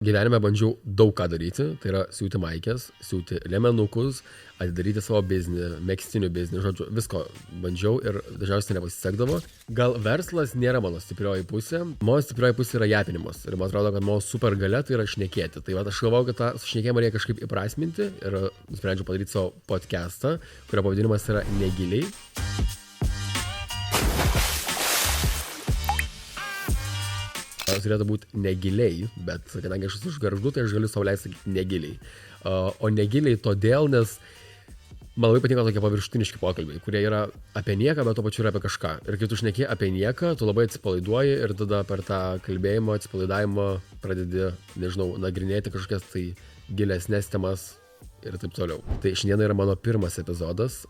Gyvenime bandžiau daug ką daryti, tai yra siūti maikės, siūti liemenukus, atidaryti savo biznį, megztinių biznį, žodžiu, visko bandžiau ir dažniausiai nepasisekdavo. Gal verslas nėra mano stiprioji pusė, mano stiprioji pusė yra japinimas ir man atrodo, kad mano super galia tai yra šnekėti. Tai va, aš galvojau, kad tą šnekėjimą reikia kažkaip įprasminti ir nusprendžiau padaryti savo podcastą, kurio pavadinimas yra Negiliai. Turėtų būti negiliai, bet kadangi aš esu iš Gargždų, tai aš galiu sau leisti sakyti negiliai. O negiliai todėl, nes man labai patinka tokie paviršutiniški pokalbiai, kurie yra apie nieką, bet to pačiu yra apie kažką. Ir kai tu šneki apie nieką, tu labai atsipalaiduoji ir tada per tą kalbėjimo, atsipalaidavimą pradedi, nežinau, nagrinėti kažkokias tai gilesnės temas ir taip toliau. Tai šiandien yra mano pirmas epizodas.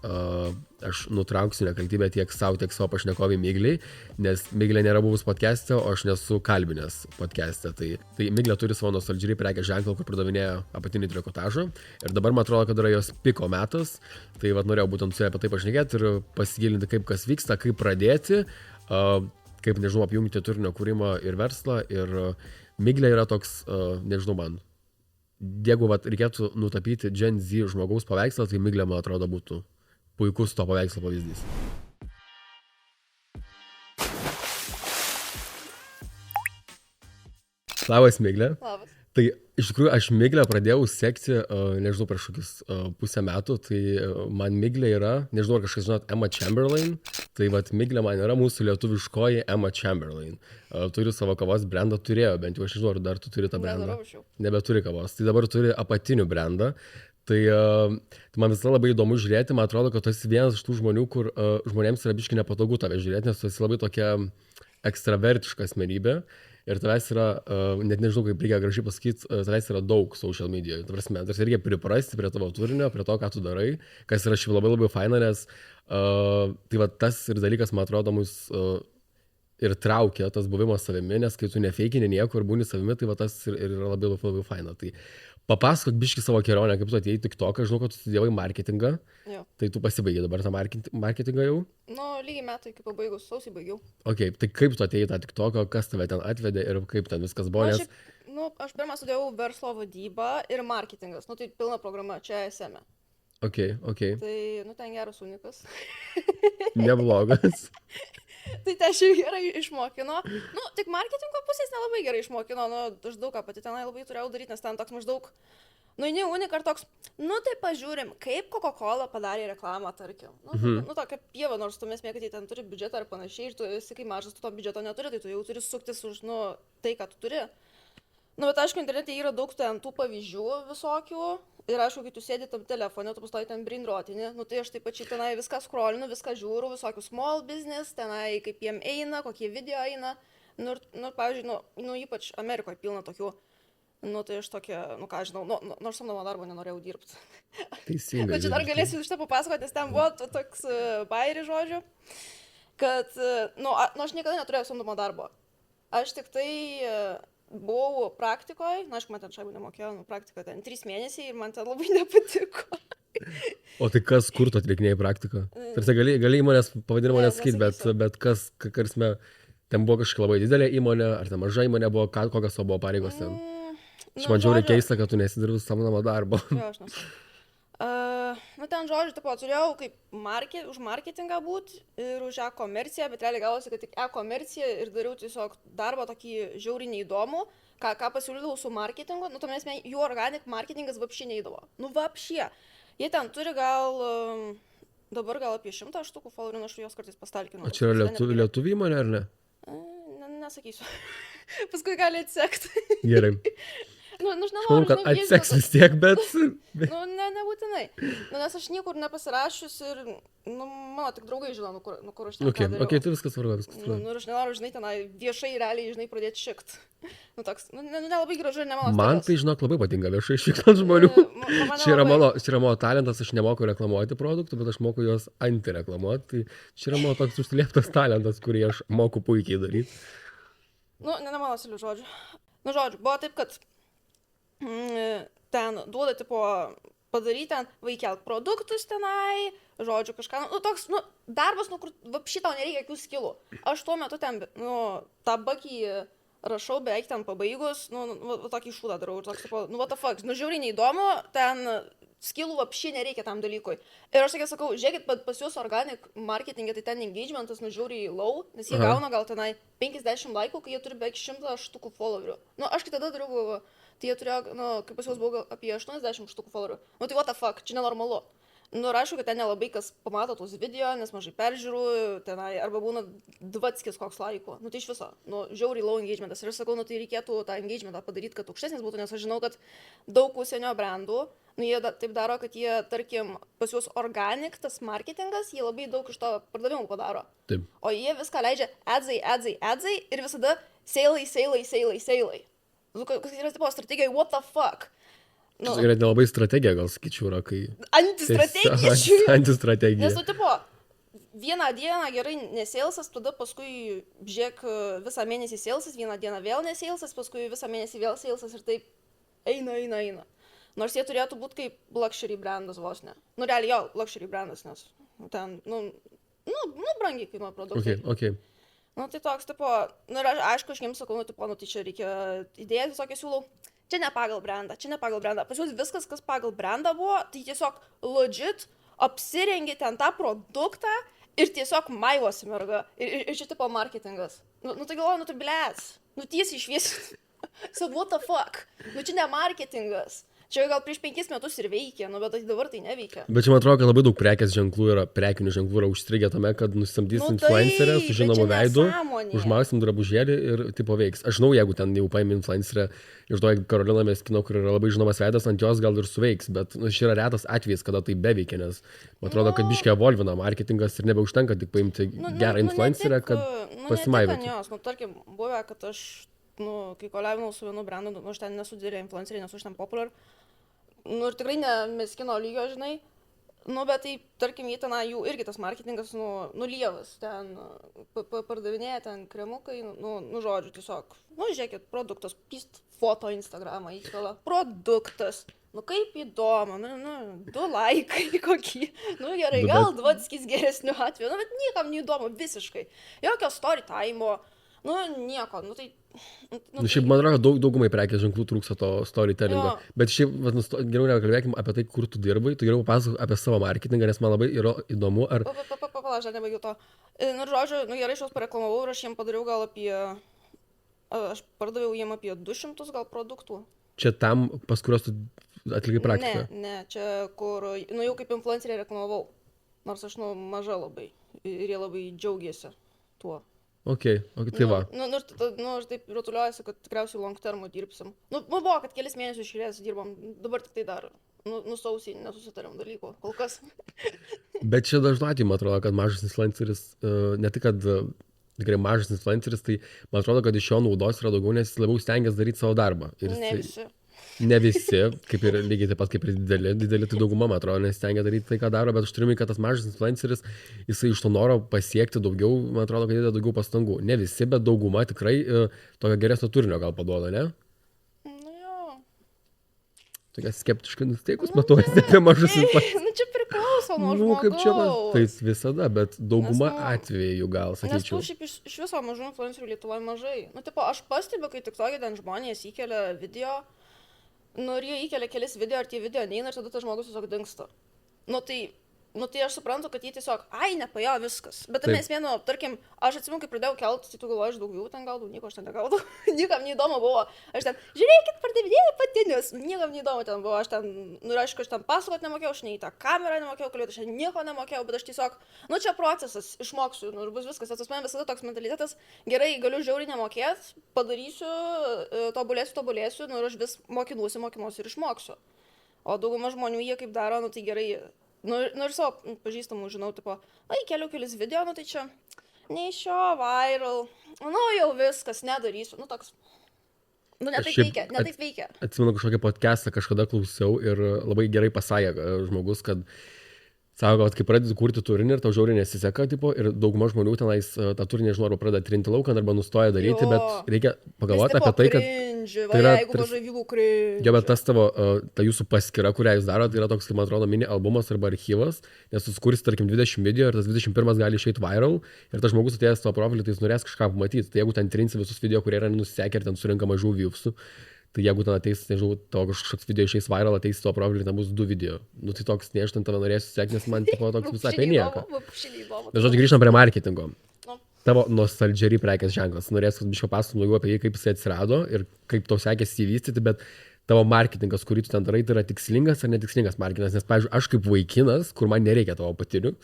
Aš nutrauksiu nekaltybę tiek savo, tiek savo pašnekovį Migliai, nes Miglė nėra buvus podcast'e, o aš nesu kalbinęs podcast'e. Tai Miglė turi savo nostalgiai prekės ženklą, kur pardavinėja apatinį trikotažą. Ir dabar man atrodo, kad yra jos piko metas. Tai vat norėjau būtent su ja apie tai pašnekėti ir pasigilinti, kaip kas vyksta, kaip pradėti, kaip, nežinau, apjungti turinio kūrimą ir verslą. Ir Miglė yra toks, nežinau man, jeigu reikėtų nutapyti Gen Z žmogaus paveikslą, tai Miglė, man atrodo, būtų puikus to paveikslo pavyzdys. Labas, Miglė. Labas. Tai iš tikrųjų aš Miglę pradėjau sekti, nežinau, prieš kokius pusę metų, tai man Miglė yra, nežinau, ar kažkas žinot, Emma Chamberlain, tai vat Miglė man yra mūsų lietuviškoji Emma Chamberlain. Turi savo kavos brandą, turėjo, bent jau aš nežinau, ar dar tu turi tą brandą. Nebeturi kavos, tai dabar turi apatinių brandą. Tai man visada labai įdomu žiūrėti, man atrodo, kad tu esi vienas iš tų žmonių, kur žmonėms yra biškai nepatogu tave žiūrėti, nes tu esi labai tokia ekstravertiška asmenybė. Ir tavęs yra, net nežinau, kaip reikia gražiai pasakyti, tavęs yra daug social medijoje. Tarsi reikia priprasti prie tavo turinio, prie to, ką tu darai, kas yra šiaip labai labai faina, nes tai va tas ir dalykas, man atrodo, mus ir traukia tas buvimas savimi, nes kai tu nefeikini niekur, būni savimi, tai va tas ir yra labai labai faina. Tai papasakok biškį savo kelionę, kaip tu atėjai į TikToką, žinau, kad tu studijavai marketingą, Jo. Tai tu pasibaigė dabar tą marketingą jau? Nu, lygiai metai, kaip pabaigus, sausį baigiau. Ok, tai kaip tu atėjai į tą TikToką, kas tave ten atvedė ir kaip ten viskas buvo, nes... Aš pirmą studijavau verslo vadybą ir marketingas, tai pilna programa, čia esame. Ok. Tai, ten geras unikas. Neblogas. Tai ten šiaip gerai išmokino. Tik marketingo pusės nelabai gerai išmokino, aš daug ką pati tenai labai turėjau daryti, nes ten toks maždaug, ne unik ar toks, tai pažiūrim, kaip Coca-Cola padarė reklamą, tarkim. Tokia pieva, nors tu mes mėgai, ten turi biudžetą ar panašiai, ir tu esi kai mažas, tu to biudžeto neturi, tai tu jau turi suktis už, tai, ką tu turi. Bet aišku, internete yra daug ten tų pavyzdžių visokių. Ir aišku, kai tu sėdi tam telefone, tu pastoji ten brainrotinį, tai aš taip pačiai tenai viską scrollinu, viską žiūriu, visokių small business, tenai kaip jiem eina, kokie video eina. Pavyzdžiui, ypač Amerikoje pilna tokių, tai aš tokia, ką žinau, nors samdomo darbo nenorėjau dirbti. Teisingai. Bet čia dar galėsiu iš tą papasakoti, nes ten buvo toks bairi žodžių, kad, aš niekada neturėjau samdomo darbo. Aš tik tai... buvau praktikoje, aišku, man ten šaibų nemokėjo, praktikoje ten 3 mėnesiai ir man ten labai nepatiko. O tai kas, kur tu atlikinėjai praktiką? Tarsi gali įmonės pavadinimo nesakyti, bet kas, ten buvo kažkokia labai didelė įmonė, ar ten maža įmonė buvo, kokios buvo pareigos ten? Aš man žiauriai keista, kad tu nesidirbi samdomą darbo. Jo, aš nesu. Ten žodžiu, turėjau kaip už marketingą būti ir už e-komerciją, bet realiai gavosi, kad tik e-komerciją ir dariau tiesiog darbą tokį žiauriai neįdomų, ką pasiūlydavau su marketingu, tuomet jų organic marketingas vapščiai neįdavo. Vapščiai. Jie ten turi dabar gal apie 100 štukų followerių, aš juos kartais pastalkinu. O čia yra lietuvių įmonė, ar ne? Nesakysiu. Paskui gali atsekti. Gerai. Aš manau, kad atseks vis tiek, bet... Nebūtinai. Nes aš niekur nepasirašius ir, mano tik draugai žino, kur aš ten ką dariau. Ok, tai viskas svarbu, viskas svarbu. Ir aš nenoriu, tenai viešai realiai, pradėti šikt. Nelabai gražu ir ne mano. Man tai, žinok, labai patinka viešai šikt ant žmonių. Čia yra mano talentas, aš nemoku reklamuoti produktų, bet aš moku juos antireklamuoti. Tai čia yra mano toks užsilieptas talentas, kurį aš moku puikiai daryti. Ne mano stilių žodžių. Žodžiu, buvo taip, kad ten duoda, padaryti ten, vaikelk produktus tenai, žodžiu, kažką, toks, darbas, kur šitą nereikia jokių skilų. Aš tuo metu ten, tabakį rašau beveik ten pabaigus, tokį šūdą darau ir toks, tipo, what the fuck, žiauriai neįdomu, ten skillų apšiai nereikia tam dalykui. Ir aš tokia sakau, žiūrėkit, pas jūs organic marketingė, tai ten engagementas žiauriai low, nes jie gauna gal tenai 50 laikų, kai jie turi beveik 100 štukų followerių. Aš kai tada dariau, tai jie turėjo, kaip pas jūs buvo apie 80 štukų followerių. Tai what the fuck, čia nenormalu. Ir aišku, kad ten nelabai kas pamato tos video, nes mažai peržiūrų, tenai, arba būna 20 koks laikų. Tai iš viso, žiauriai low engagementas. Ir aš sakau, tai reikėtų tą engagementą padaryti, kad aukštesnis būtų, nes aš žinau, kad daug užsienio brandų, jie taip daro, kad jie, tarkim, pas juos organic, tas marketingas, jie labai daug iš to pardavimų padaro. Taip. O jie viską leidžia adsai ir visada seilai. Kas yra tipo strategija, what the fuck? Tai yra nelabai strategija, gal sakyčiau, yra kai... Antistrategija. Antistrategija. Nes, tipo, vieną dieną gerai nesėlsas, tada paskui, žiūrėk, visą mėnesį sėlsas, vieną dieną vėl nesėlsas, paskui visą mėnesį vėl sėlsas ir taip eina. Nors jie turėtų būti kaip luxury brandas vos ne. Realiai jo, luxury brandas, nes ten, brangiai kainuoja produktai. Okay. Tai toks, tipo, ir aišku, aš jiems sakau, tai čia reikia idėjas visokią siūlau. Čia ne pagal brandą. Pas jūs viskas, kas pagal brandą buvo, tai tiesiog legit apsirengi ten tą produktą ir tiesiog maivosi merga. Ir čia tipo marketingas. Tai galvoju, tai blėts. Tiesiai šviesi. So what the fuck? Čia ne marketingas. Čia gal prieš 5 metus ir veikė, bet dabar tai neveikia. Bet čia man atrodo, kad labai daug prekinių ženklų yra užstrigę tame, kad nusisamdys influencerę su žinomu veidu, užmausim drabužėlį ir tipo veiks. Aš žinau, jeigu ten jau paimi influencerę, išduoja Karolina Meskino, kur yra labai žinomas veidas, ant jos gal ir suveiks, bet šis yra retas atvejis, kada tai beveikia, nes man atrodo, kad biškiai evolvina marketingas ir nebeužtenka tik paimti gerą influencerę, kad pasimaivytų. Tarkim, buvę, kad aš, kai koliavinau su vienu brandu, aš ten nesu didelė influencerė, nesu aš ten populiar. Ir tikrai ne Meskino lygio, žinai. Bet tai, tarkim, jį ten jų irgi tas marketingas, lievas. Ten pardavinėja ten kremukai, žodžiu, tiesiog. Žiūrėkit, produktas, pist foto Instagramą įkala. Produktas. Kaip įdomu, 2 laikai kokį. Gerai, gal 20 geresnių atveju, bet niekam neįdomu, visiškai. Jokio story time'o. Nieko, tai... Šiaip, man atrodo, daugumai prekės ženklų trūksta to storytellingo. Bet šiaip, geriau nekalbėkim apie tai, kur tu dirbai, tu geriau papasakok apie savo marketingą, nes man labai yra įdomu, ar... Aš dar nebaigiau to. Žodžiu, gerai, aš juos pareklamavau ir aš jiem padariau gal apie... Aš pardaviau jiem apie 200 gal produktų. Čia tam, pas kuriuos tu atlikai praktiką? Ne, čia kur... Jau kaip influencerį reklamavau. Nors aš, maža labai. Ir jie labai džiaugiasi tuo. Okay, tai va. Ir taip rutuliuojasi, kad tikriausiai long termų dirbsim. Buvo, kad kelis mėnesius išėlės dirbom, dabar tik tai dar, sausį nesusitarim dalykų, kol kas. Bet čia dažnu atveju, man atrodo, kad mažas influenceris, ne tik, kad tikrai mažas influenceris, tai man atrodo, kad iš jo naudos yra daugiau, nes jis labiau stengiasi daryti savo darbą. Ne visi, kaip ir lygiai taip pat kaip ir dideli, tai dauguma, man atrodo, nestengia daryti tai, ką daro, bet aš turiu, kad tas mažas influenceris, jisai iš to noro pasiekti daugiau, man atrodo, kad įdeda daugiau pastangų. Ne visi, bet dauguma tikrai tokio geresnio turinio gal paduoda, ne? Jo. Tokia skeptiškai nusteikus, matau, apie mažus influencerius. Čia priklauso nuo žmogaus. Kaip čia, tai visada, bet dauguma atvejų gal, sakyčiau. Nes šiaip iš viso mažų influencerių Lietuvoje mažai. Aš pastebiu, kai tik tokie ten žmonės įkelia video, ir jie įkelia kelis video, ar tie video neina ir tada tas žmogus tiesiog dingsta. Tai aš suprantu, kad jie tiesiog, nepaėjo viskas. Bet mes vieno, tarkim, aš atsimenu, kai pradėjau kelti, tai tu galvoji, aš daugiau ten gaudau, nieko aš ten negaudau. Niekam neįdomu buvo. Aš ten, žiūrėkit, pardavinėjau patinius. Niekam neįdomu ten buvo. Aš ten, aišku, aš ten pasakot nemokėjau, aš nei tą kamerą nemokėjau kalbėti, aš nieko nemokėjau, bet aš tiesiog, čia procesas, išmoksiu, ir bus viskas. Tas man visada toks mentalitetas, gerai, galiu žiauriai nemokėti, padarysiu, tobulėsiu, ir aš vis mokinuosi ir išmoksiu. O dauguma žmonių jie kaip daro, tai gerai. Ir savo pažįstamų žinau, tipo, keliu kelis video, tai čia, ne iš šio viral, jau viskas, nedarysiu, toks, ne taip veikia. Atsimenu kažkokį podcastą kažkada klausiau ir labai gerai pasakė žmogus, kad, Sako, kad kai pradedi kurti turinį ir tau žiauriai nesiseka, tipo, ir dauguma žmonių tenais tą turinį, nežinau, arba pradeda trinti lauką, arba nustoja daryti, Jo. bet reikia Nes pagalvoti tipo apie tai, kad... cringe, tai yra jeigu mažai vyrų cringe. Jo, bet tas tavo, ta jūsų paskyra, kurią jūs darote, tai yra toks, kaip man atrodo, mini albumas arba archyvas, nes tu skursi, tarkim, 20 video ir tas 21 gali išeiti viral ir tas žmogus atėjęs tavo profilį, tai jis norės kažką pamatyti. Tai jeigu ten trinsi visus video, kurie yra nusekę ir ten surinka mažų viewsų, tai jeigu ten ateis, nežinau, tavo kažkoks video išeis viral, ateis tavo profilį, ten bus 2 video. Nu tai toks, ne, aš ten tave norėsiu sekti, nes man tipo toks visai apie nieką. Bet žodžiu, grįžtam prie marketingo. Tavo nostalgiai prekės ženklas. Norės, kad biško pasakom daugiau apie jį, kaip jis atsirado ir kaip tau sekėsi įvystyti, bet tavo marketingas, kurį tu ten darai, tai yra tikslingas ar netikslingas marketingas. Nes, pavyzdžiui, aš kaip vaikinas, kur man nereikia tavo patirių,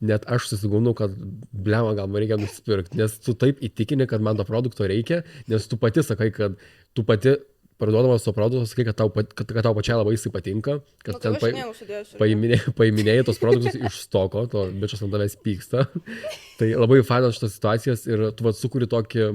net aš susigaunau, kad blema, gal man reikia nusipirkti, nes tu taip įtikini, kad man to produkto reikia, nes tu pati sakai, kad tu pati parduodamas to produkto, sakai, kad tau pačiai labai jisai patinka, kad ten paiminėjai tos produktus iš stoko, to bičias ant tavęs pyksta. Tai labai fainas šitas situacijas ir tu sukuri tokį,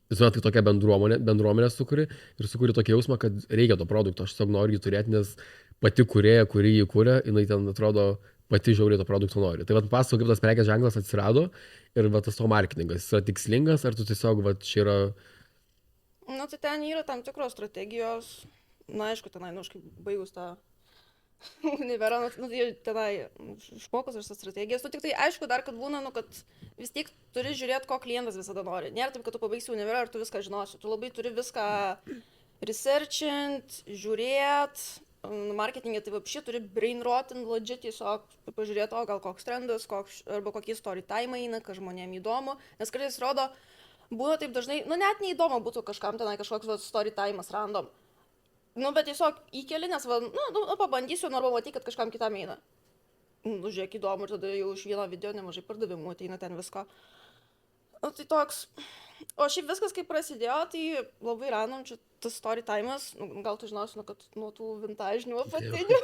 žinot, tokią bendruomenę sukuri ir sukuri tokį jausmą, kad reikia to produkto, aš tiesiog noriu jį turėti, nes pati kūrėja, kuri jį kūrė, jinai ten atrodo pati žiauriai to produkto nori. Tai pasakok, kaip tas prekės ženklas atsirado ir tas to marketingas, jis yra tikslingas ar tu tiesiog, čia yra... Nu, tai ten yra tam tikros strategijos. Na, aišku, tenai, nu, aš kaip baigus tą univerą, nu, tai tenai išmokus aš tas strategijas. Tu tik tai, aišku, dar, kad būna, nu, kad vis tiek turi žiūrėti, ko klientas visada nori. Nėra taip, kad tu pabaigsi univerą ir tu viską žinosi. Tu labai turi viską researchint, žiūrėt. Marketingė tai vapšį turi brainrotin legit tiesiog pažiūrėti, o gal koks trendas, arba kokie story time eina, kad žmonėm įdomu. Nes kartais rodo, būna taip dažnai, nu net neįdomu būtų kažkam tenai kažkoks story time'as random. Nu, bet tiesiog įkeli, nes, pabandysiu, arba matyti, kad kažkam kitam eina. Nu, žiūrėk, įdomu, ir tada jau iš vieno video nemažai pardavimų ateina ten visko. Nu, tai toks. O šiaip viskas, kai prasidėjo, tai labai random, čia tas story time'as, nu, gal tu žinosi, kad nuo tų vintažinių apatinių.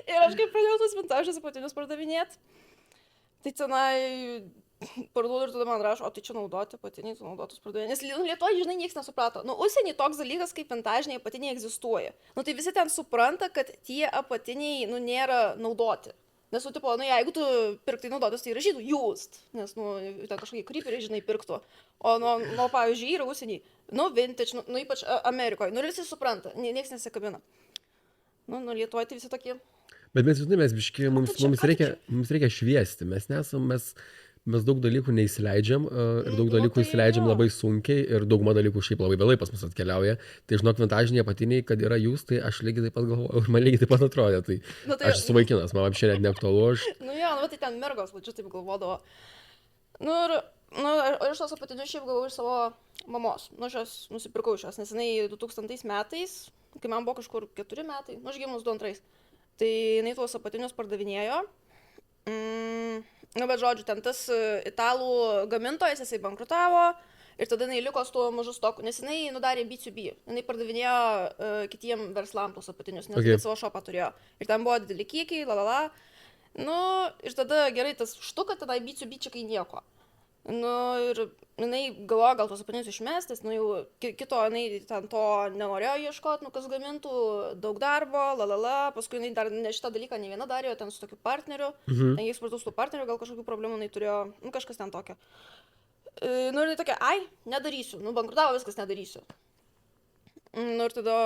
Ir aš kaip pradėjau tos vintažinius apatinius pardavinėti, tai tenai parduodu ir tada man rašo, o tai čia naudoti apatiniai, tu naudotus parduoji. Nes Lietuvoje, žinai, niekas nesuprato. Nu, užsienį toks dalykas kaip vintažiniai apatiniai egzistuoja. Nu, tai visi ten supranta, kad tie apatiniai, nu, nėra naudoti. Nes, nu, tipo, nu, jeigu tu pirktai naudotus, tai rašytų used. Nes, nu, ten kažkokie kryperiai, žinai, pirktų. O, nu, pavyzdžiui, yra užsienį, nu, vintage, nu, ypač Amerikoje. Nu, ir visi supranta, niekas nesikabina. Nu, Lietuvoje tai visi tokie. Bet mes, žinai, biški, mums reikia šviesti. Mes daug dalykų neįsileidžiam ir daug dalykų įsileidžiam labai sunkiai ir dauguma dalykų šiaip labai vėlai pas mus atkeliauja. Tai žinok, vintažiniai apatiniai, kad yra jūs, tai aš lygiai taip pat galvoju, man lygiai taip pat atrodė. Tai, aš esu vaikinas, man apšiai net neaktualu. Nu jo, nu tai ten mergos, vadžiu, taip galvodavo. Nu ir aš tos apatinius šiaip gavau iš savo mamos. Nu aš jas nusipirkau iš jos, nes jinai 2000 metais, kai man buvo kažkur 4 metai, nu aš gimus 2002. Tai jinai tuos apatinius pardavinėjo. Nu, bet žodžiu, ten tas italų gamintojas, jisai bankrutavo ir tada jinai liko su tuo mažu stoku, nes jinai nudarė B2B. Jinai pardavinėjo kitiem verslam tuos apatinius, nes savo šopą turėjo. Ir ten buvo dideli kiekiai, lalala. Nu, ir tada gerai, tas štuka tada B2B čia kai nieko. Nu, ir jinai galvoja, gal tos apatinius išmestis, nu jau kito jinai ten to nenorėjo ieškoti, nu kas gamintų, daug darbo, lalala, paskui jinai dar ne šitą dalyką ne viena darė, ten su tokiu partneriu, ten jais parduos su partneriu, gal kažkokių problemų jinai turėjo, nu kažkas ten tokio. Nu ir jinai tokia, ai, nedarysiu, nu bankrutavo, viskas nedarysiu. Nu ir tada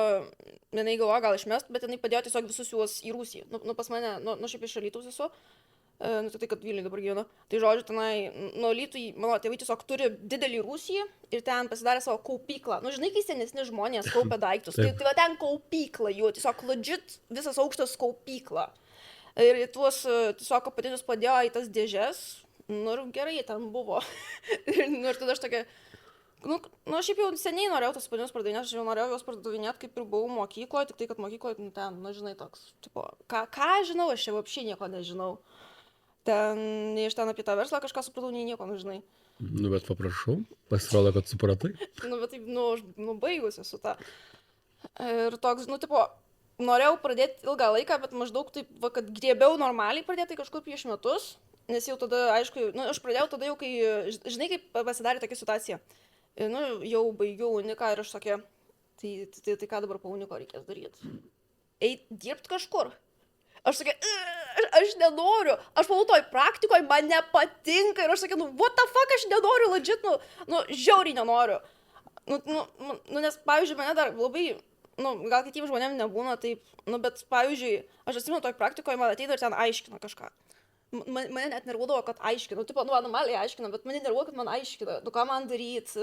jinai galvoja, gal išmest, bet jinai padėjo tiesiog visus juos į Rusiją. Nu pas mane, nu šiaip iš Alytaus esu. Nu tai kad Vilniuje dabar gyvenu. Tai žodžiu, tenai, nuo Alytų, mano tėvai tiesiog turi didelį Rūsį ir ten pasidarė savo kaupyklą. Nu žinai, kai senesni žmonės kaupia daiktus, tai va ten kaupykla jų, tiesiog legit visas aukštas kaupykla. Ir tuos tiesiog apatinius padėjo į tas dėžes, nu ir gerai ten buvo. Nu ir tada aš tokia, nu šiaip jau seniai norėjau tos apatinius pardavinėti, aš jau norėjau juos pardavinėti, kaip ir buvau mokykloje, tik tai, kad mokykloje ten, nu žinai, toks, tipo, ką žinau, aš čia apšiai nieko nežinau. Ten, nei iš ten apie tą verslą kažką supratau, nei nieko, nu žinai. Nu, bet paprašau, pasirodo, kad supratai. Nu, bet taip, aš baigusi su tą. Ir toks, nu, tipo, norėjau pradėti ilgą laiką, bet maždaug taip, va, kad griebiau normaliai pradėti kažkur prieš metus, nes jau tada, aišku, nu, aš pradėjau tada jau, kai, žinai, kaip pasidarė tokia situacija. Nu, jau baigiau uniką ir aš tokia, tai ką dabar po uniko reikės daryti? Eit dirbt kažkur. Aš sakė, aš nenoriu, aš manau, toj praktikoje man nepatinka ir aš sakė, nu, what the fuck, aš nenoriu, legit, nu, žiauriai nenoriu. Nes, pavyzdžiui, mane dar labai, gal kitiems žmonėms nebūna taip, bet, pavyzdžiui, aš atsimenu, toj praktikoje man ateina ir ten aiškina kažką. Mane net nervuodavo, kad aiškina, tipo, normaliai aiškina, bet mane nervuodavo, kad man aiškina, ką man daryti,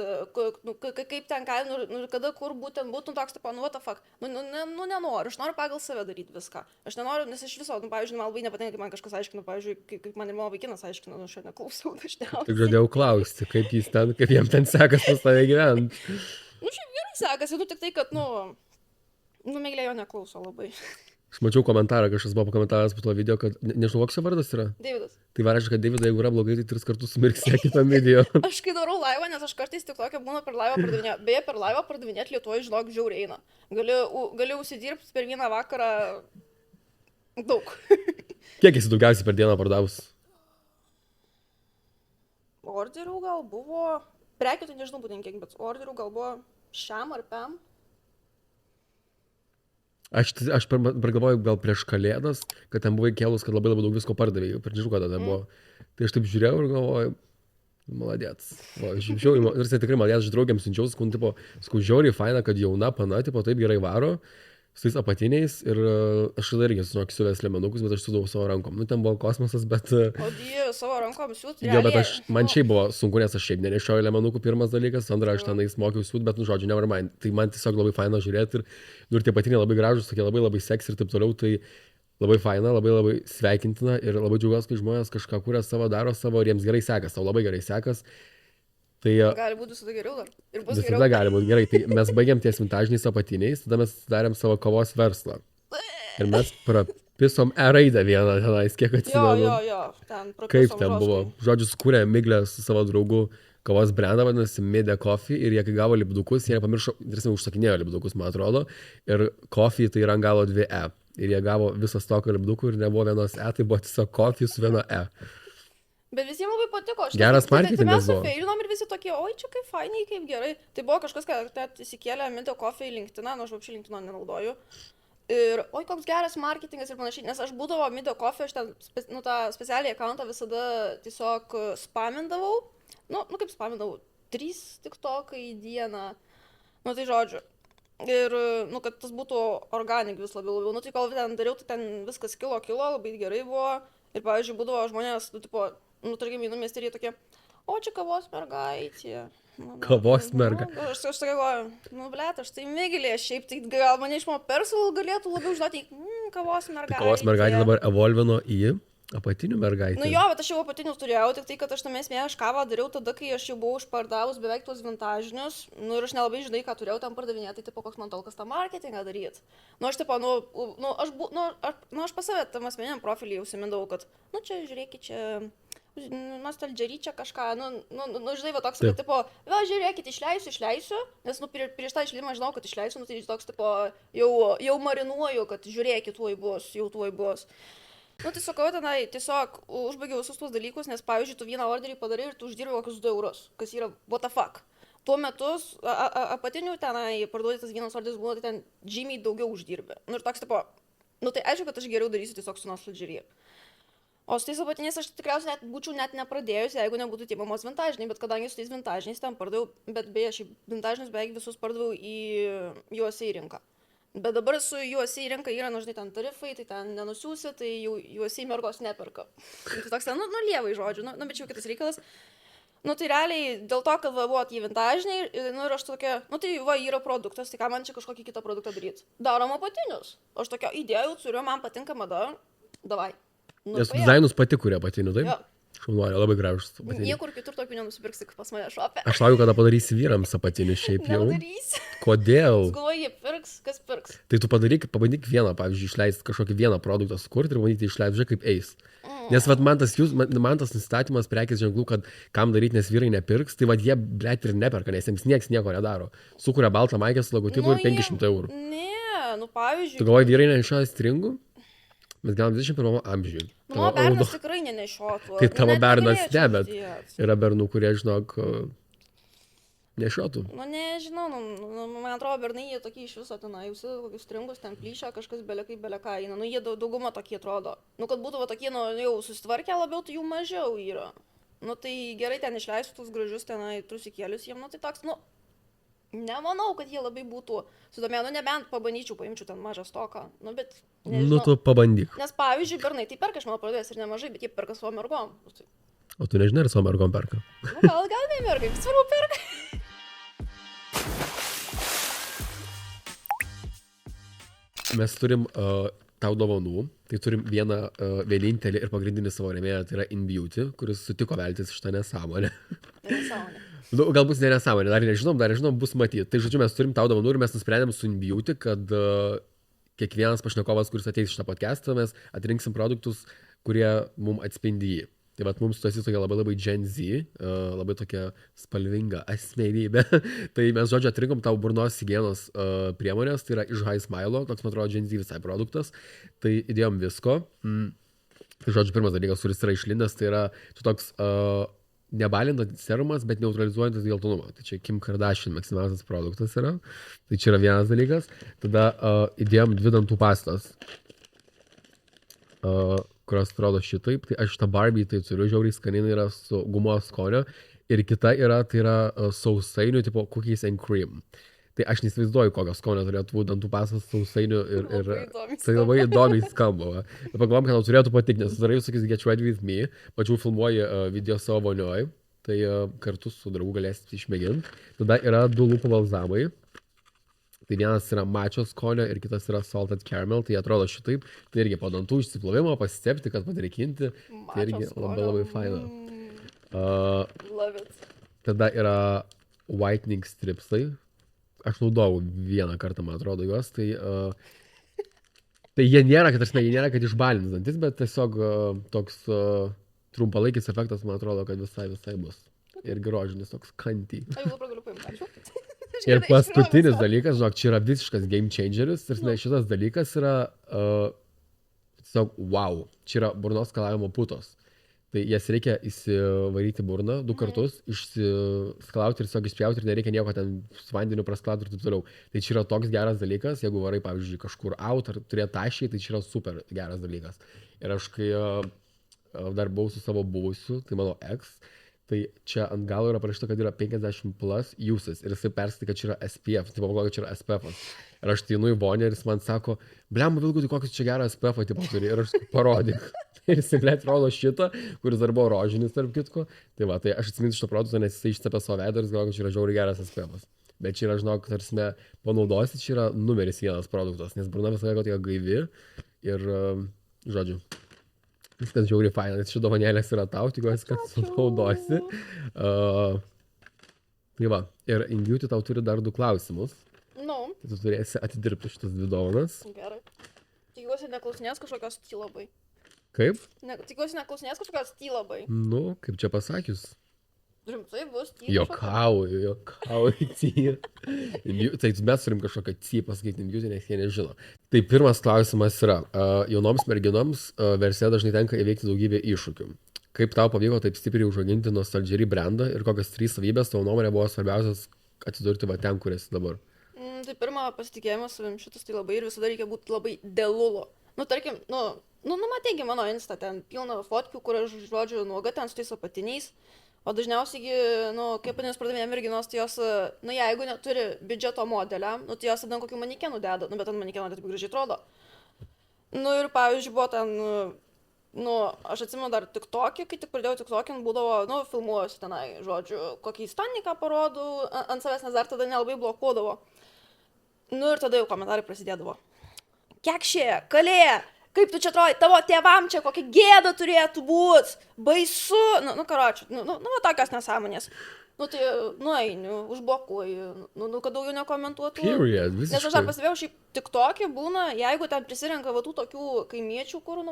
kaip ten, kada, kur būtent būtų toks, tipo, what the fuck, nenoriu, aš noriu pagal save daryti viską, aš nenoriu, nes iš viso, pavyzdžiui, man labai nepatinka, kai man kažkas aiškina, pavyzdžiui, kaip man ir mano vaikinas aiškina, aš jo neklausau dažniausiai. Tik žadėjau klausti, kaip jam ten sekas pas tave gyventi. Šiaip gerai sekasi, tik tai, kad, Miglė jo neklauso labai. Aš mačiau komentarą, kažkas buvo pakomentavęs po to video, kad nežinau, koks jo vardas yra. Deividas. Tai varaiškai, kad Deividas, jeigu yra blogai, tai 3 kartus sumirksė kitam video. Aš kai darau laivą, nes aš kartais tik tokia būna per laivą pardavinėti. Beje, per laivą pardavinėti Lietuvoje, žinok, žiauriai eina. Gali užsidirbti per vieną vakarą daug. Kiek esi daugiausiai per dieną pardavus? Orderių gal buvo, prekių tai nežinau būtent kiek, bet orderių gal buvo šiam ar pem. Aš pergalvoju gal prieš Kalėdas, kad ten buvai kelus, kad labai daug visko pardavėjai, per nežinau, kada ten buvo. Tai aš taip žiūrėjau ir galvoju, maladėts. Žiūrėjau, ir tai tikrai maladėts, aš draugiams siunčiau, žiauriai faina, kad jauna pana, tipo, taip gerai varo, su tais apatiniais ir aš tada irgi siuvęs liemenukus, bet aš siūdavau savo rankom. Ten buvo kosmosas, bet... O Dieve, savo rankom siūti? Jo, bet man šiaip buvo sunku, nes aš šiaip nenešioju liemenukų pirmas dalykas, antra, aš tenais mokiau siūti, bet, žodžiu, never mind. Tai man tiesiog labai faina žiūrėti ir tie apatiniai labai gražus, tokie labai seksi ir taip toliau, tai labai faina, labai sveikintina ir labai džiaugiuosi, kai žmonės kažką kuria savo, daro savo ir jiems gerai sekas, tau labai gerai sekas. Tai, gali būti visada geriau dar. Ir bus geriau. Visada gali būti gerai. Tai mes baigėm ties vintažiniais apatiniais, tada mes darėm savo kavos verslą. Ir mes prapisom raidę vieną tenais, kiek atsimenu. Jo, ten prapisom. Kaip ten buvo. Žodžiu, skūrė Miglė su savo draugu kavos brandą, vadinasi Midė Coffee, ir jie kai gavo lipdukus, jie pamiršo, tarsi užsakinėjo lipdukus, man atrodo, ir Coffee tai yra ant galo 2 E. Ir jie gavo visą stoką lipdukų ir nebuvo vienos E, tai buvo tiesiog Coffee su viena E. Bet visiems labai patiko. Geras marketingas buvo. Mes sufeilinom ir visi tokie, oi, čia kaip fainiai, kaip gerai. Tai buvo kažkas, kad įsikėlė Midė Coffee į LinkedIn, aš apšiai LinkedIn nenaudoju. Ir, oi, koks geras marketingas ir panašiai, nes aš būdavo Midė Coffee, aš ten, tą specialiai akauntą visada tiesiog spamindavau. Kaip spamindavau, 3 tiktokai į dieną. Tai žodžiu. Ir, kad tas būtų organik vis labiau. Tai kol ten dariau, tai ten viskas kilo, labai gerai buvo. Ir, pavyzdžiui, būdavo žmonės, tarkim, į miestį tokie, o čia kavos mergaitė. Kavos mergaitė. Aš tokia galvoju, blėt, aš tai Miglė, šiaip tai gal mane iš mano personal galėtų labiau žinoti, kavos mergaitė. Kavos mergaitė dabar evolvino į apatinių mergaitę. Jo, bet aš jau apatinius turėjau, tik tai, kad aš tam esmėje aš kavą dariau tada, kai aš jau buvau išpardavus beveik tuos vintažinius, ir aš nelabai žinai, ką turėjau tam pardavinėti, tai tipo, koks man tolkas tą marketingą daryti. Aš tipo, aš pas save tam asmeniniam profilį užsimindavau, kad, čia žiūrėkit, čia nostalgery čia kažką, žinai, va toks, kad, tipo, žiūrėkit, išleisiu, nes, prieš tą išleidimą žinau, kad išleisiu, tai toks, tipo, jau marinuoju, kad žiūrėkit, tuoj bus. Tai sakau, tenai tiesiog užbaigiau visus tuos dalykus, nes, pavyzdžiui, tu vieną orderį padarai ir tu uždirbi kokius 2 eurus, kas yra what the fuck. Tuo metu apatinių tenai parduodytas vienas orderis buvo, tai ten žymiai daugiau uždirbi. Ir toks, tipo, tai aišku, kad aš geriau darysiu tiesiog su nostalgery. O su tais apatiniais aš tikriausiai būčiau net nepradėjus, jeigu nebūtų tie mamos vintažiniai, bet kadangi su tais vintažiniais ten pardaviau, bet beje, šiaip vintažinius beveik visus pardaviau į USA rinką. Bet dabar su USA rinka yra, žinai, ten tarifai, tai ten nenusiūsi, tai jau USA mergos neperka. Tai toks ten, lievai žodžiu, bet čia kitas reikalas. Tai realiai dėl to, kad buvo tie vintažiniai, ir aš tokia, tai yra produktas, tai ką man čia kažkokį kitą produktą daryti. Darom apatinius. Aš tokia idėjų turiu, man patinka mada, davai. Nes dizainus pati kuria apatinių, taip? Jo. Šaunuolė, labai gražus apatiniai. Niekur kitur tokių nenusipirksi, kaip pas mane šopė. Aš laukiu, kada padarysi vyrams apatinius šiaip jau. Nedarysi. Kodėl? Galvoju, jie pirks, kas pirks. Tai tu pabandyk vieną, pavyzdžiui, išleisti kažkokį vieną produktą sukurti ir bandyti išleisti, žiūrėk, kaip eis. Nes man tas nustatymas prekės ženklų, kad kam daryti, nes vyrai nepirks, tai jie, blėt, ir neperka, nes jiems nieks nieko nedaro. Sukuria baltą maikę su logotipu ir 500 eurų. Ne, pavyzdžiui. Tu galvoji, vyrai nešioja stringų? Mes galim 21 amžiui. Mano bernas tikrai nenešiotų. Tai tavo bernas ne, bet yra bernų, kurie, žinok... nešiotų. Nu, nežinau, man atrodo, bernai jie tokie iš viso tenai, visi kokius stringus ten plyšia, kažkas belekai eina, nu, jie dauguma tokie atrodo. Nu, kad būtų va tokie, nu, jau susitvarkę labiau, tai jų mažiau yra. Nu, tai gerai ten išleistų tus gražius tenai trusikėlius jiem, nu, tai toks, nu, nemanau, kad jie labai būtų sudomė, nu, nebent pabandyčiau, paimčiau ten mažą stoką, nu, bet, nežinau. Nu, tu pabandyk. Nes, pavyzdžiui, bernai, tai perka iš mano pradėjęs ir nemažai, bet jie perka savo mergom. Nu, tai, O tu nežinai, ar savo mergom perka? nu, gal ne mergai, bet svarbu perka. Mes turim tau dovanų, tai turim vieną vienintelį ir pagrindinį savo rėmėją, tai yra InBeauty, kuris sutiko veltis šitą nesąmonę. Nesąmonė. Nu, gal bus nesąmonė, dar nežinom, bus matyti. Tai žodžiu, mes turim tau dovanų ir mes nusprendėm su InBeauty, kad kiekvienas pašnekovas, kuris ateis šitą podcastą, mes atrinksim produktus, kurie mums atspindi jį. Tai vat mums tu esi tokia labai Gen Z, labai tokia spalvinga asmenybė. Tai mes, žodžiu, atrinkom tau burnos higienos priemonės, tai yra iš High Smile, toks, man atrodo, Gen Z visai produktas. Tai įdėjom visko. Tai, žodžiu, pirmas dalykas, kuris yra išlindęs, tai yra toks nebalinantis serumas, bet neutralizuojantis geltonumą. Tai čia Kim Kardashian mėgstamiausias produktas yra. Tai čia yra vienas dalykas. Tada įdėjom 2 dantų pastas. Kurios atrodo šitaip, tai aš šitą Barbie tai turiu, žiauriai skaninai yra su gumos skonio ir kita yra, tai yra sausainių, tipo cookies and cream. Tai aš neįsivaizduoju, kokios skonio turėtų būti dantų pasas sausainių ir tai labai įdomiai skamba. Pagalvom, kad tau turėtų patikti, nes darai visokius Get Ready With Me, pačiau filmuoji video savo vonioj, tai kartu su draugu galėsite išmėginti. Tada yra 2 lūpų balzamai. Tai vienas yra mačio skonio ir kitas yra salted caramel, tai atrodo šitaip, tai irgi po dantų išsiplovimo, pasitepti, kad padrikinti, tai irgi labai faina. Love it. Tada yra whitening stripsai, aš naudojau vieną kartą, man atrodo, juos, tai jie nėra, kad išbalins dantis, bet tiesiog toks trumpalaikis efektas, man atrodo, kad visai bus. Ir grožinis toks kanty. Aš jau galiu paimti, ačiū. Ir paskutinis dalykas, žinok, čia yra visiškas game changeris, ir šitas dalykas yra tiesiog wow, čia yra burnos skalavimo putos. Tai jas reikia įsivaryti burną 2 kartus, išskalauti ir tiesiog išpjauti ir nereikia nieko ten su vandeniu prasklauti ir taip toliau. Tai čia yra toks geras dalykas, jeigu varai, pavyzdžiui, kažkur out ar turėti tašiai, tai čia yra super geras dalykas. Ir aš kai dar buvau su savo buvusiu, tai mano ex, tai čia ant galo yra parašyta, kad yra 50 plus uses ir jisai perskaitė, kad čia yra SPF, tai pagalvoju, kad čia yra SPF. Ir aš teinu į vonę ir jis man sako, bliam, Vilguti, kokius čia gerą SPF tipo turi ir aš parodyk. Ir jisai, blėt, rodo šitą, kuris dar buvo rožinis tarp kitko. Tai va, tai aš atsiminsiu šitą produktą, nes jisai išcepė savo veidą ir jis galvoja, kad čia yra žiauriai geras SPF. Bet čia yra, žinok, tarsi panaudosi, čia yra numeris 1 produktas, nes burna visą laiką tokia gaivi ir, žodžiu. Viskas žiauriai faina, nes ši dovanėlės yra tau, tikiuosi, kad sunaudosi. Tai va, ir InBeauty tau turi dar 2 klausimus. Nu. Tai tu turėsi atidirbti šitas 2 dovanas. Gerai. Tikiuosi neklausinės kažkokios tylabai. Kaip? Tikiuosi neklausinės kažkokios tylabai. Nu, kaip čia pasakius. Rimtai bus tylabai. Jokauju, cy. Tai mes turim kažkokią cy pasakyti InBeauty, nes jie nežino. Tai pirmas klausimas yra, jaunoms merginoms versle dažnai tenka įveikti daugybę iššūkių. Kaip tau pavyko taip stipriai užauginti Nostalgery brandą ir kokios 3 savybės tavo nuomonė buvo svarbiausias atsidurti va ten, kur esi dabar? Tai pirma, pasitikėjimas savim šitas tai labai ir visada reikia būti labai delulo. Nu, tarkim, matėgi mano Insta, ten pilna fotkių, kur aš, žodžiu, nuoga ten su tais apatiniais. O dažniausiai, kaip panės pradavėja merginos, tai jos, jeigu neturi biudžeto modelę, tai jos tada kokių manikenų deda, bet ant manikenų tai taip gražiai atrodo. Ir pavyzdžiui, buvo ten, aš atsimenu dar TikTokį, kai tik pradėjau TikTok'in, būdavo, filmuojuosi tenai, žodžiu, kokį staniką parodau ant savęs, nes dar tada nelabai blokuodavo. Ir tada jau komentarai prasidėdavo. Kiek šie, kalė! Kaip tu čia atrodai, tavo tėvam čia kokia gėda turėtų būti, baisu, karočiui, va tokios nesąmonės. Tai, eini, užblokuoji, kad daugiau nekomentuotų. Period, visiškai. Nes aš dar pasivėjau šiaip TikTok'e būna, jeigu ten prisirenka va tų tokių kaimiečių, kur,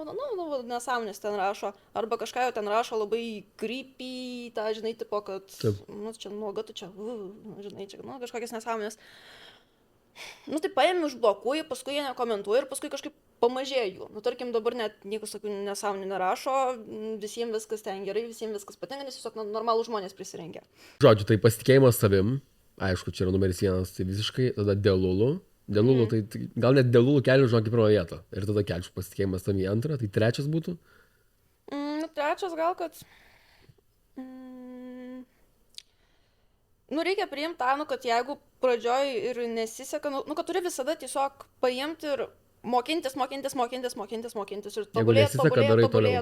nesąmonės ten rašo, arba kažką jau ten rašo labai creepy, tą, žinai, tipo, kad, čia nuoga, tu čia, žinai, čia, kažkokias nesąmonės. Tai paėmė, užblokuoji, paskui jie nekomentuoja ir paskui kažkaip pamažėjo jų. Tarkim, dabar net niekas tokių nesąmonių nerašo, visiems viskas ten gerai, visiems viskas patinka, nes tiesiog normalų žmonės prisirengia. Žodžiu, tai pasitikėjimas savim, aišku, čia yra numeris 1, tai visiškai, tada Delulu. Delulu, tai gal net Delulu kelių žinok į pirmą vietą. Ir tada kelčių pasitikėjimas tam į antrą, tai trečias būtų. Trečias gal, kad... reikia priimti tą, kad jeigu pradžioj ir nesiseka, kad turi visada tiesiog paimti ir mokintis ir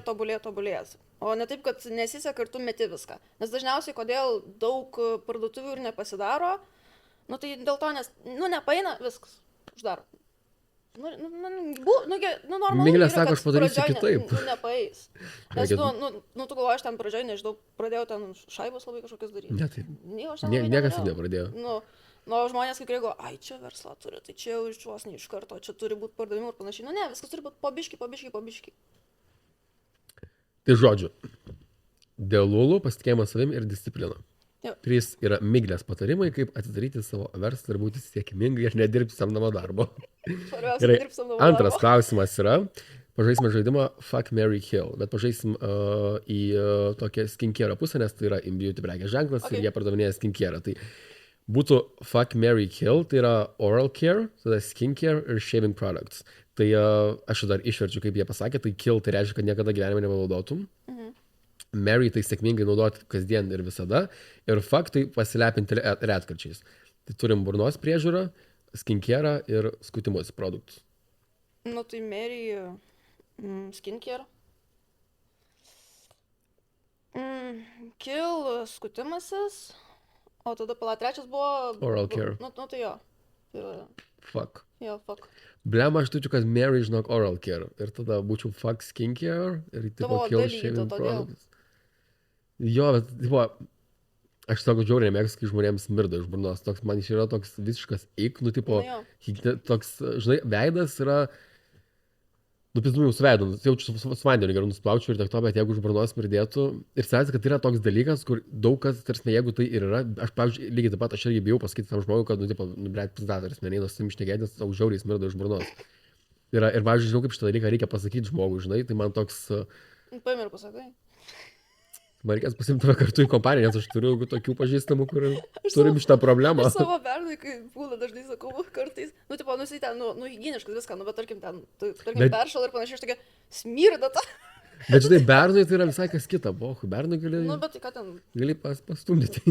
tobulėt. O ne taip, kad nesiseka ir tu meti viską. Nes dažniausiai, kodėl daug parduotuvių ir nepasidaro, tai dėl to, nes, nepaeina, viskas, uždaro. Normalu. Miglė sako, aš padarysiu kitaip. Nepaeis. Nes, tu galvoji, aš ten pradžioj, nežinau, pradėjau ten šaibos labai kažkokias daryti. Ne, tai niekas taip nepradėjo. Žmonės kai krego, ai, čia verslą turi, tai čia jau iš juos ne iš karto, čia turi būti pardavimų ir panašiai. Ne, viskas turi būti pabiški. Tai žodžiu, Delulu, pasitikėjimas savim ir disciplina. 3 yra Miglės patarimai, kaip atidaryti savo verslą ir būti sėkmingai ir nedirbti samdomą darbo. Gerai, antras klausimas yra, pažaisime žaidimą Fuck, Marry, Kill, bet pažaisim į tokią skincare pusę, nes tai yra in-beauty prekės ženklas ir jie pardavinėja skincare. Tai būtų Fuck, Marry, Kill, tai yra oral care, tada skincare ir shaving products. Tai aš dar išverčiu, kaip jie pasakė, tai kill tai reiškia, kad niekada gyvenime nevalaudotum. Marry tai sėkmingai naudoti kasdien ir visada. Ir fuck tai pasilepinti retkarčiais. Tai turim burnos priežiūrą, skincare ir skutimosi produktus. Tai Marry skincare. Kill skutimasis. O tada trečias buvo... Oral care. Tai jo. Fuck. Jo, fuck. Blem, aš turiu, kad Marry žinok oral care. Ir tada būčiau fuck skincare ir tipo kill shaving products. Jo, bet, tipo, aš sako, žiauriai mėgstu, kai žmonėms smirda iš burnos. Toks, man iš yra toks visiškas tipo, toks, žinai, veidas yra, pizdu jau su veidu, jaučiu su vandeniu gerai nusplaučiu ir tiek to, bet jeigu iš burnos smirdėtų, ir savęs, kad tai yra toks dalykas, kur daug kas, tarsi, jeigu tai ir yra, aš, pavyzdžiui, lygiai taip pat, aš irgi bijau pasakyti tam žmogui, kad, blėt, pizdatorius, meniai, nusimšnekėtis, tau žiauriai smirda iš burnos. Ir, pavyzdžiui, žinau, kaip šitą dalyką reikia pasakyti žmogui, žinai, tai man toks... Paim ir pasakai. Man reikės pasimti tave kartu į kompaniją, nes aš turiu tokių pažįstamų, kur turim šitą problemą. Aš savo bernui, kai būna dažnai sakau, kartais, tipo, jisai ten, higieniškas viską, bet tarkim, peršal ir panašiai, aš tokia smirda ta. Bet žinai, bernui tai yra visai kas kita, bohu, bernui gali... Bet tai ką ten... Gali pastumdyti.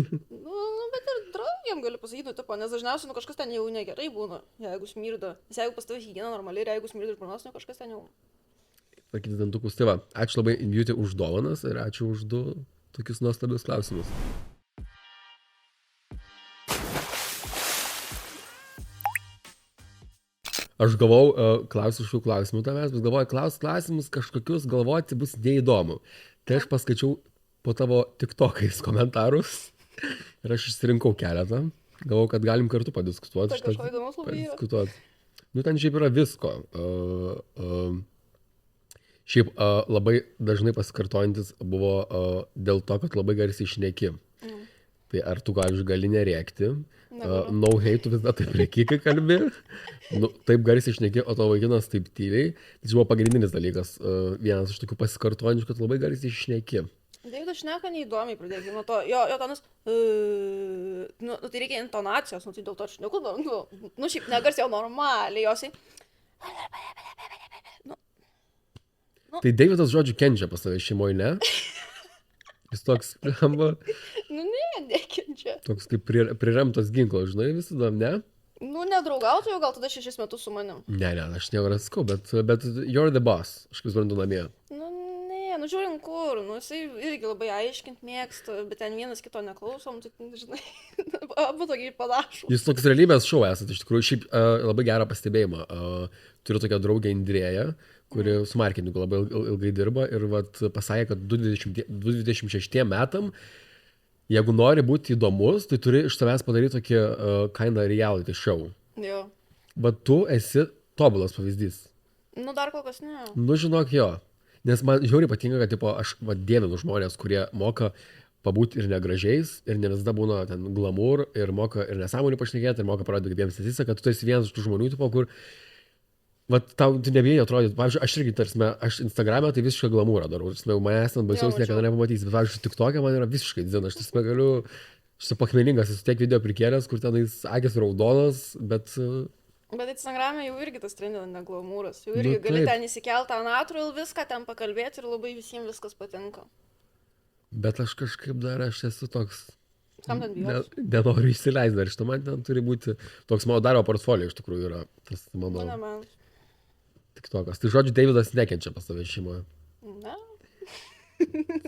Bet ir draugėm gali pasakyti, tipo, nes dažniausiai, kažkas ten jau negerai būna, jeigu smirda. Nes jeigu pas tavai higiena normaliai ir jeigu smirda iš burnos, kažkas ten jau... Sakyti dantukus. Tai va, ačiū labai in-beauty už dovanas ir ačiū už 2 tokius nuostabius klausimus. Aš galvau, klausiu šių klausimų tavęs, bet galvoju, klausimus kažkokius galvoti bus neįdomu. Tai aš paskaičiau po tavo tiktokais komentarus ir aš išsirinkau keletą. Galvau, kad galim kartu padiskutuoti. Tai kažko įdomus labai yra. Ten šiaip yra visko. Šiaip labai dažnai pasikartojantis buvo dėl to, kad labai garsiai šneki. Tai ar tu gali nerėkti? No hate, tu vis dar taip rėki, kai kalbi. Taip garsiai šneki, o tavo vaikinas taip tyliai. Tai buvo pagrindinis dalykas. Vienas iš tokių pasikartojančių, kad labai garsiai šneki. Deividas šneka neįdomiai pradėti nuo to. Jo tonas, tai reikia intonacijos, tai dėl to aš šneku, šiaip negarsiai, jau normaliai, josiai. Tai Deividas žodžiu kenčia pas tave šeimoje, ne? Jis toks, nekenčia. Toks kaip priremtas ginklas, žinai, visada, ne? Nedraugautų jau gal tada 6 metus su manim. Ne, aš nevarasku, bet you're the boss, aš kaip suprantu namie. Žiūrint kur, jisai irgi labai aiškint mėgsta, bet ten vienas kito neklausom, tai, žinai, abu tokiai panašų. Jūs toks realybės šou esate, iš tikrųjų, šiaip labai gerą pastebėjimą. Turiu tokią draugę Indrėją, kuri su marketingu labai ilgai dirba ir pasakė, kad 26 metam, jeigu nori būti įdomus, tai turi iš savęs padaryti tokį kinda reality show. Jo. Bet tu esi tobulas pavyzdys. Dar kol kas ne. Žinok, jo. Nes man žiauriai patinka, kad aš dievinu žmonės, kurie moka pabūti ir negražiais, ir ne visada būna ten glamour, ir moka ir nesąmonį pašnekėti, ir moka parodyti, kaip jiems nesiseka, kad tu esi vienas iš tų žmonių, kur tau nebijai atrodyti. Pavyzdžiui, aš irgi, aš Instagram'e tai visiškai glamourą darau. Manęs ten baisiaus niekada nepamatysi, bet pavyzdžiui, TikTok'e man yra visiškai dzin, aš galiu Šitą pakmelingas, esu tiek video prikėlęs, kur tenais akis raudonas, bet... Bet Instagram'e jau irgi tas trendina glamūras. Jau Nu, irgi gali taip. ten įsikelti ant natural viską, ten pakalbėti ir labai visiems viskas patinka. Bet aš kažkaip dar, aš esu toks... Kam ten bijos? Nenoriu įsileisti dar šitą, man ten turi būti... Toks mano darbo portfolio iš tikrųjų yra. Tas mano Ne, man. tik tokas. Tai žodžiu, Davidas nekenčia pas save šeimoje. Ne?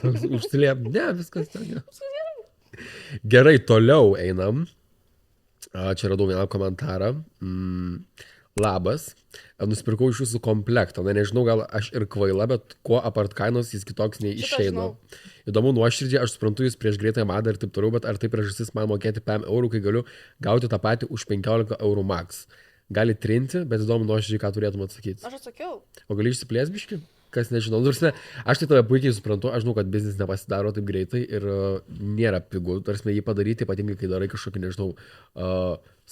Toks užsiliep, ne, viskas ten. Ne. Gerai, toliau einam. Čia radau vieną komentarą. Labas. Nusipirkau iš jūsų komplektą. Na, nežinau, gal aš ir kvaila, bet kuo apart kainos jis kitoks nei Šitą išeina. žinau. Įdomu nuoširdžiai, aš suprantu jūs prieš greitąją madą ir taip toliau, bet ar tai priežastis man mokėti 5 eurų, kai galiu gauti tą patį už 15 eurų max? Gali trinti, bet įdomu nuoširdžiai, ką turėtum atsakyti. Aš atsakiau. O gali išsiplėsbiški? Kas nežinau. Nors aš tai tave puikiai suprantu, aš žinau, kad biznis nepasidaro taip greitai ir nėra pigu. Tarsi jį padaryti, ypatingai, kai darai kažkokį, nežinau,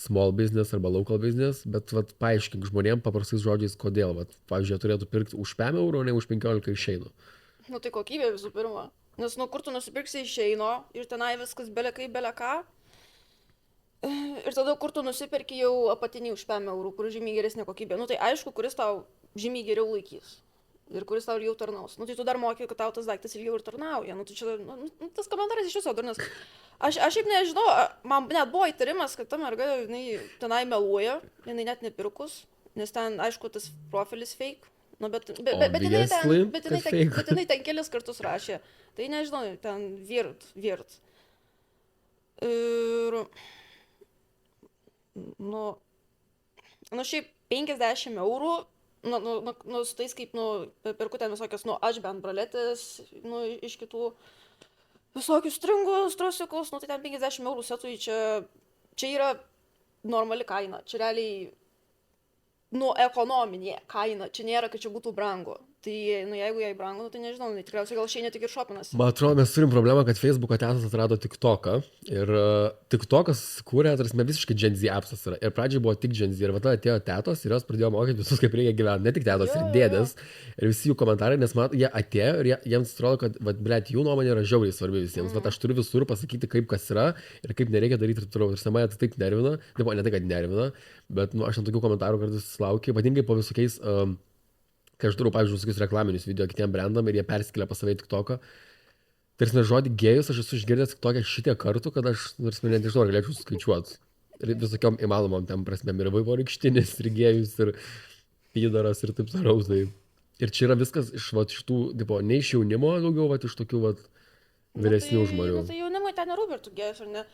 small business arba local business, bet vat, paaiškink žmonėm paprastais žodžiais, kodėl. Vat, pavyzdžiui, jie turėtų pirkti už 5 eurų, o ne už 15 išeinu. Nu tai kokybė visų pirma. Nes nu kur tu nusipirksi išeino ir tenai viskas belekai beleka. Ir tada kur tu nusipirki jau apatinį už 5 eurų, kur žymiai geresnė kokybė. Nu tai aišku, kuris tau žymiai geriau laikys. Ir kuris tau ilgiau tarnaus. Nu tai tu dar moki, kad tau tas daiktas ilgiau ir tarnauja. Nu tai čia, tas komentaras iš viso durnas. Aš šiaip nežinau, man net buvo įtarimas, kad ta merga, jinai tenai meluoja, jinai net nepirkus, nes ten, aišku, tas profilis fake. Nu, bet jinai ten kelis kartus rašė. Tai nežinau, ten virt. Ir, nu šiaip 50 eurų. Nu, su tais kaip, perku ten visokios, aš bent braletės, iš kitų visokius stringus, trosikus, tai ten 50 eurų setui, čia yra normali kaina, čia realiai, ekonominė kaina, čia nėra, kad čia būtų brangu. Tai, jeigu jai brangu, tai nežinau, tikriausiai gal šiandien tik ir šopinas. Man atrodo, mes turim problemą, kad Facebook'o tetas atrado TikToką ir TikTokas kūrė, tarsi visiškai Gen Z appsas yra. Ir pradžiai buvo tik Gen Z ir tada atėjo tetos ir jos pradėjo mokyti visus, kaip reikia gyventi. Ne tik tetos, ir dėdės. Ir visi jų komentarai, nes jie atėjo ir jiems atrodo, kad, blėt, jų nuomonė yra žiauriai svarbi visiems. Bet aš turiu visur pasakyti, kaip kas yra ir kaip nereikia daryti ir toliau. Ir mane tai taip nervina, ne tai, kad nervina, bet aš ant tokių komentarų kartais laukiu, ypatingai po visokiais... Kai aš darau, pavyzdžiui, visokius reklaminius video kitiem brandam ir jie perskelia pas save TikToką. Tarsi žodį gėjus aš esu išgirdęs TikTokę šitiek kartų, kad aš, nors net nežinau, ar galėčiau suskaičiuoti. Ir visokiom įmanomom ten prasmėm ir vaivorykštinis, ir gėjus, ir pydaras, ir taip toliau. Tai. Ir čia yra viskas iš šitų, tipo, ne iš jaunimo daugiau, iš tokių vyresnių žmonių. Tai jaunimui ten nerūpi, ir tu gėjus, ar ne?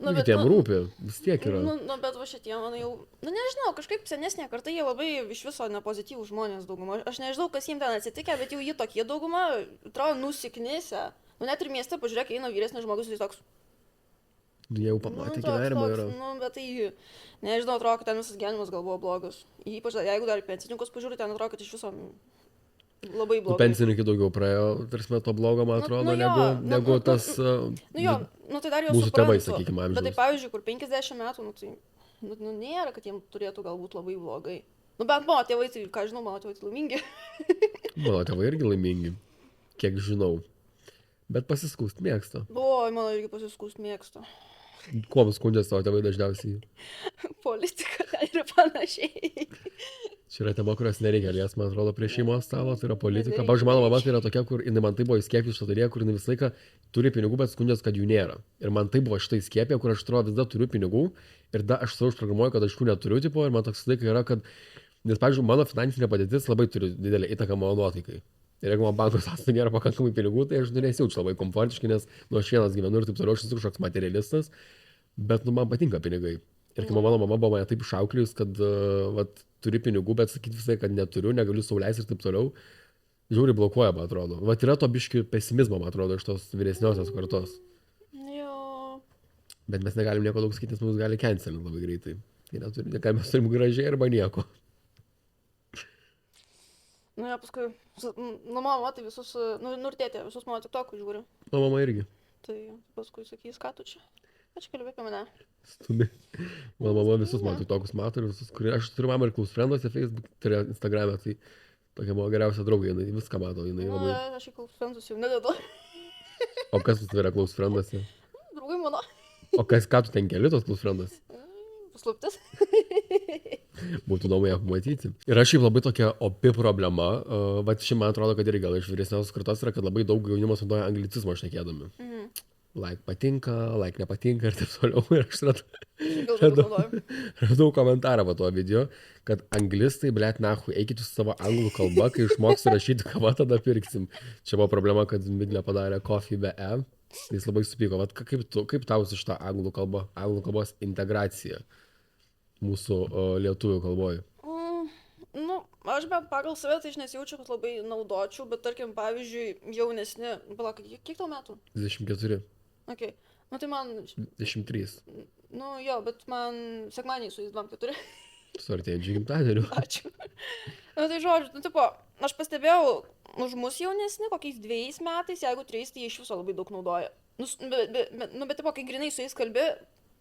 Kitiem rūpi, vis tiek yra. Bet va šitie, man jau, nežinau, kažkaip senesnė karta, jie labai iš viso nepozityvų žmonės dauguma. Aš nežinau, kas jiems ten atsitikė, bet jau jie tokie dauguma, atrodo, nusiknėse. Net ir mieste, pažiūrėk, eina vyresnis žmogus, jis toks. Jau pamatė gyvenimą yra. Bet tai, nežinau, atrodo, kad ten visas gyvenimas gal buvo blogas. Ypač, jeigu dar pensininkus pažiūrė, ten atrodo, kad iš viso labai blogai. Pensininkai daugiau praėjo, tarsi to blogo, man atrodo, negu tas... Tai dar jau mūsų suprantu. Tėvai, sakykime, amžiaus. Bet tai, pavyzdžiui, kur 50 metų, tai nėra, kad jiems turėtų galbūt labai blogai. Bent mano tėvai, tai, ką žinau, mano tėvai tai laimingi. Mano tėvai irgi laimingi, kiek žinau. Bet pasiskūst mėgsta. Mano irgi pasiskūst mėgsta. Kuo skundžiasi tavo tėvai dažniausiai? Politika ir panašiai. Čia yra tema, kurios nereikia lies, man atrodo, prie šeimos stalo, tai yra politika. Pavyzdžiui, mano mama tai yra tokia, kur jinai man tai buvo įskiepijus šitą kur jinai visą laiką turi pinigų, bet skundžiasi, kad jų nėra. Ir man tai buvo šitą įskiepė, kur aš atrodo vis dar turiu pinigų ir aš savo užprogramuoju, kad aš jų neturiu, tipo, ir man toks laikas yra, kad, nes, pavyzdžiui, mano finansinė padėtis labai turi didelę įtaką mano nuotaikai. Ir jeigu man banko sąskaitoje nėra pakankamai pinigų, tai aš nesijaučiu labai komfortiškai, nes aš vienas gyvenu ir taip toliau, aš esu kažkoks materialistas, bet man patinka pinigai. Ir kai mano mama buvo mane taip išauklėjus, kad turi pinigų, bet sakyti visai, kad neturiu, negaliu sauliaisti ir taip toliau, žiauriai blokuoja, man atrodo. Yra to biški pesimizmo, man atrodo, iš tos vyresniosios kartos. Jo. Bet mes negalim nieko daug sakyti, nes mums gali cancelinti labai greitai. Tai mes turim gražiai arba nieko. Paskui, mama tai visus, ir tėtė, visus mano TikTok'us žiūri. Mama irgi. Tai paskui sakys, ką tu čia? Aš kalbėjau apie mane. Stumi. Mano mama visus mano TikTok'us mato ir visus, kurie aš turiu mamą ir close frienduose, Facebook, tai Instagram'e, tai tokia mano geriausia draugė, jinai viską mato, jinai labai... Aš į close friendus jau nededu. O kas jūs yra close frienduose? Draugai mano. O ką tu ten keli, tos plus friendas? Paslaptis. Būtų įdomu ją pamatyti. Ir aš šiaip labai tokia opi problema, va čia man atrodo, kad irgi gal iš vyresniausios kartos yra, kad labai daug jaunimas naudoja anglicizmą šnekėdami. Like patinka, like nepatinka ir taip toliau. Ir aš radau komentarą po to video, kad anglistai, blėt, nahui, eikit su savo anglų kalba, kai išmoksiu rašyti kavą, tada pirksim. Čia buvo problema, kad Miglė padarė coffee be E. Jis labai supyko. Vat kaip tau su šitą anglų kalbos integracija mūsų lietuvių kalboje? Nu, aš bent pagal save tai aš nesijaučiu, kad labai naudočiau, bet tarkim, pavyzdžiui, jaunesni, palauk, kiek tau metų? 24. Okay. Nu tai man... 23. Nu jo, bet man sekmadienį su jais 24. Su artėjančiu gimtadieniu. Ačiū. Nu tai žodžiu, nu tipo, aš pastebėjau, už mus jaunesni, kokiais 2 metais, jeigu 3, tai jie iš viso labai daug naudoja. Bet tipo, kai grinai su jais kalbi,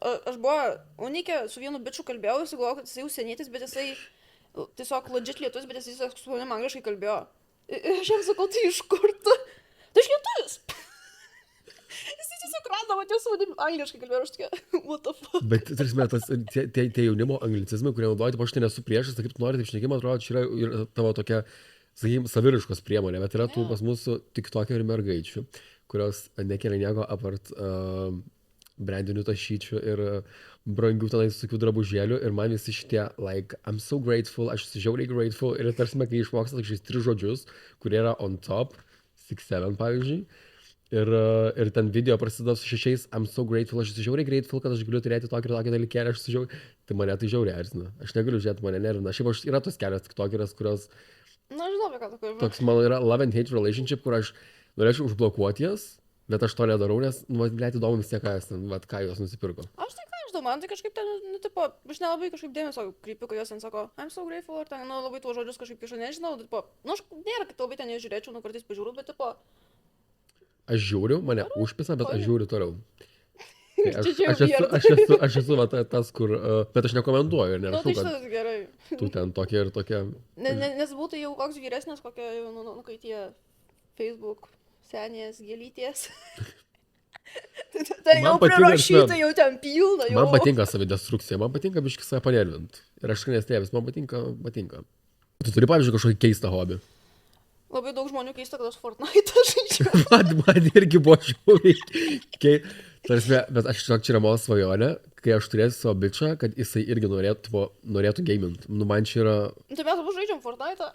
aš buvau unikė, su vienu bičiu kalbėjau, jis galvojo, kad jisai užsienietis, bet jisai tiesiog legit lietuvis, bet jisai su manim angliškai kalbėjo. Ir aš jam sakau, tai iš kur tu? Tai iš lietuvis. Jisai tiesiog randavo, tie su manim angliškai kalbėjo, aš tokia, what the fuck. Bet, tarsi, tie jaunimo anglicizmai, kurie naudoja, tai aš tai nesu priešas, tai kaip tu nori, taip šnekėjai, man atrodo, čia yra ir tavo tokia, sakykime, saviriškos priemonė, bet yra tų pas mūsų TikTok'e ir mergaičių, kurios nekelia nieko apart brandinių tašyčių ir brangių tenais tokių drabužėlių ir man visi šitie, like, I'm so grateful, aš esu žiauriai grateful ir tarsi, kai išmoksta tik šiais 3 žodžius, kurie yra on top, 6-7 pavyzdžiui, ir ten video prasideda su 6, I'm so grateful, aš esu žiauriai grateful, kad aš galiu turėti tokį ir tokį dalykėlį, aš esu žiauriai, tai mane tai žiauriai erzina, aš negaliu žiūrėti, mane nervina, šiaip yra tos kelios TikTokeris, kurios, na, žinau, ką tu kalbi. toks mano yra love and hate relationship, kur aš norėčiau užblokuoti jas, bet aš to nedarau, nes, nu, blėt, įdomu vis tiek, ką jos nusipirko. Aš tai ką, žinau, man tai kažkaip ten, nu, tipo, aš nelabai kažkaip dėmesio kreipiu, kai jos ten sako, I'm so grateful, ar ten, nu, labai tuos žodžius kažkaip kiša, nežinau, tipo, nu, aš nėra, kad labai ten nežiūrėčiau, nu, kartais pažiūriu, bet, tipo... Aš žiūriu, mane užpisa, bet aš žiūriu toliau. Aš esu va, tas, kur, bet aš nekomentuoju ir nerašau, nu, tai šitas gerai. Tu ten tokia ir tokia. Nes būtų jau koks vyresnis, kokia, nu, kai tie Facebook senės gėlytės. Tai jau prirašyta, jau ten pilna. Jau. Man patinka savidestrukcija, man patinka biškai save panervint. Ir aš nestėvis, man patinka. Tu turi, pavyzdžiui, kažkokį keistą hobį. Labai daug žmonių keista, kad aš Fortnite žaidžiu. man irgi buvo žiūrėjai. Bet aš žinok, čia yra mano svajonė, kai aš turėsiu savo bičią, kad jisai irgi norėtų gamint. Nu, man čia yra... Tai mes abu žaidžiam Fortnite.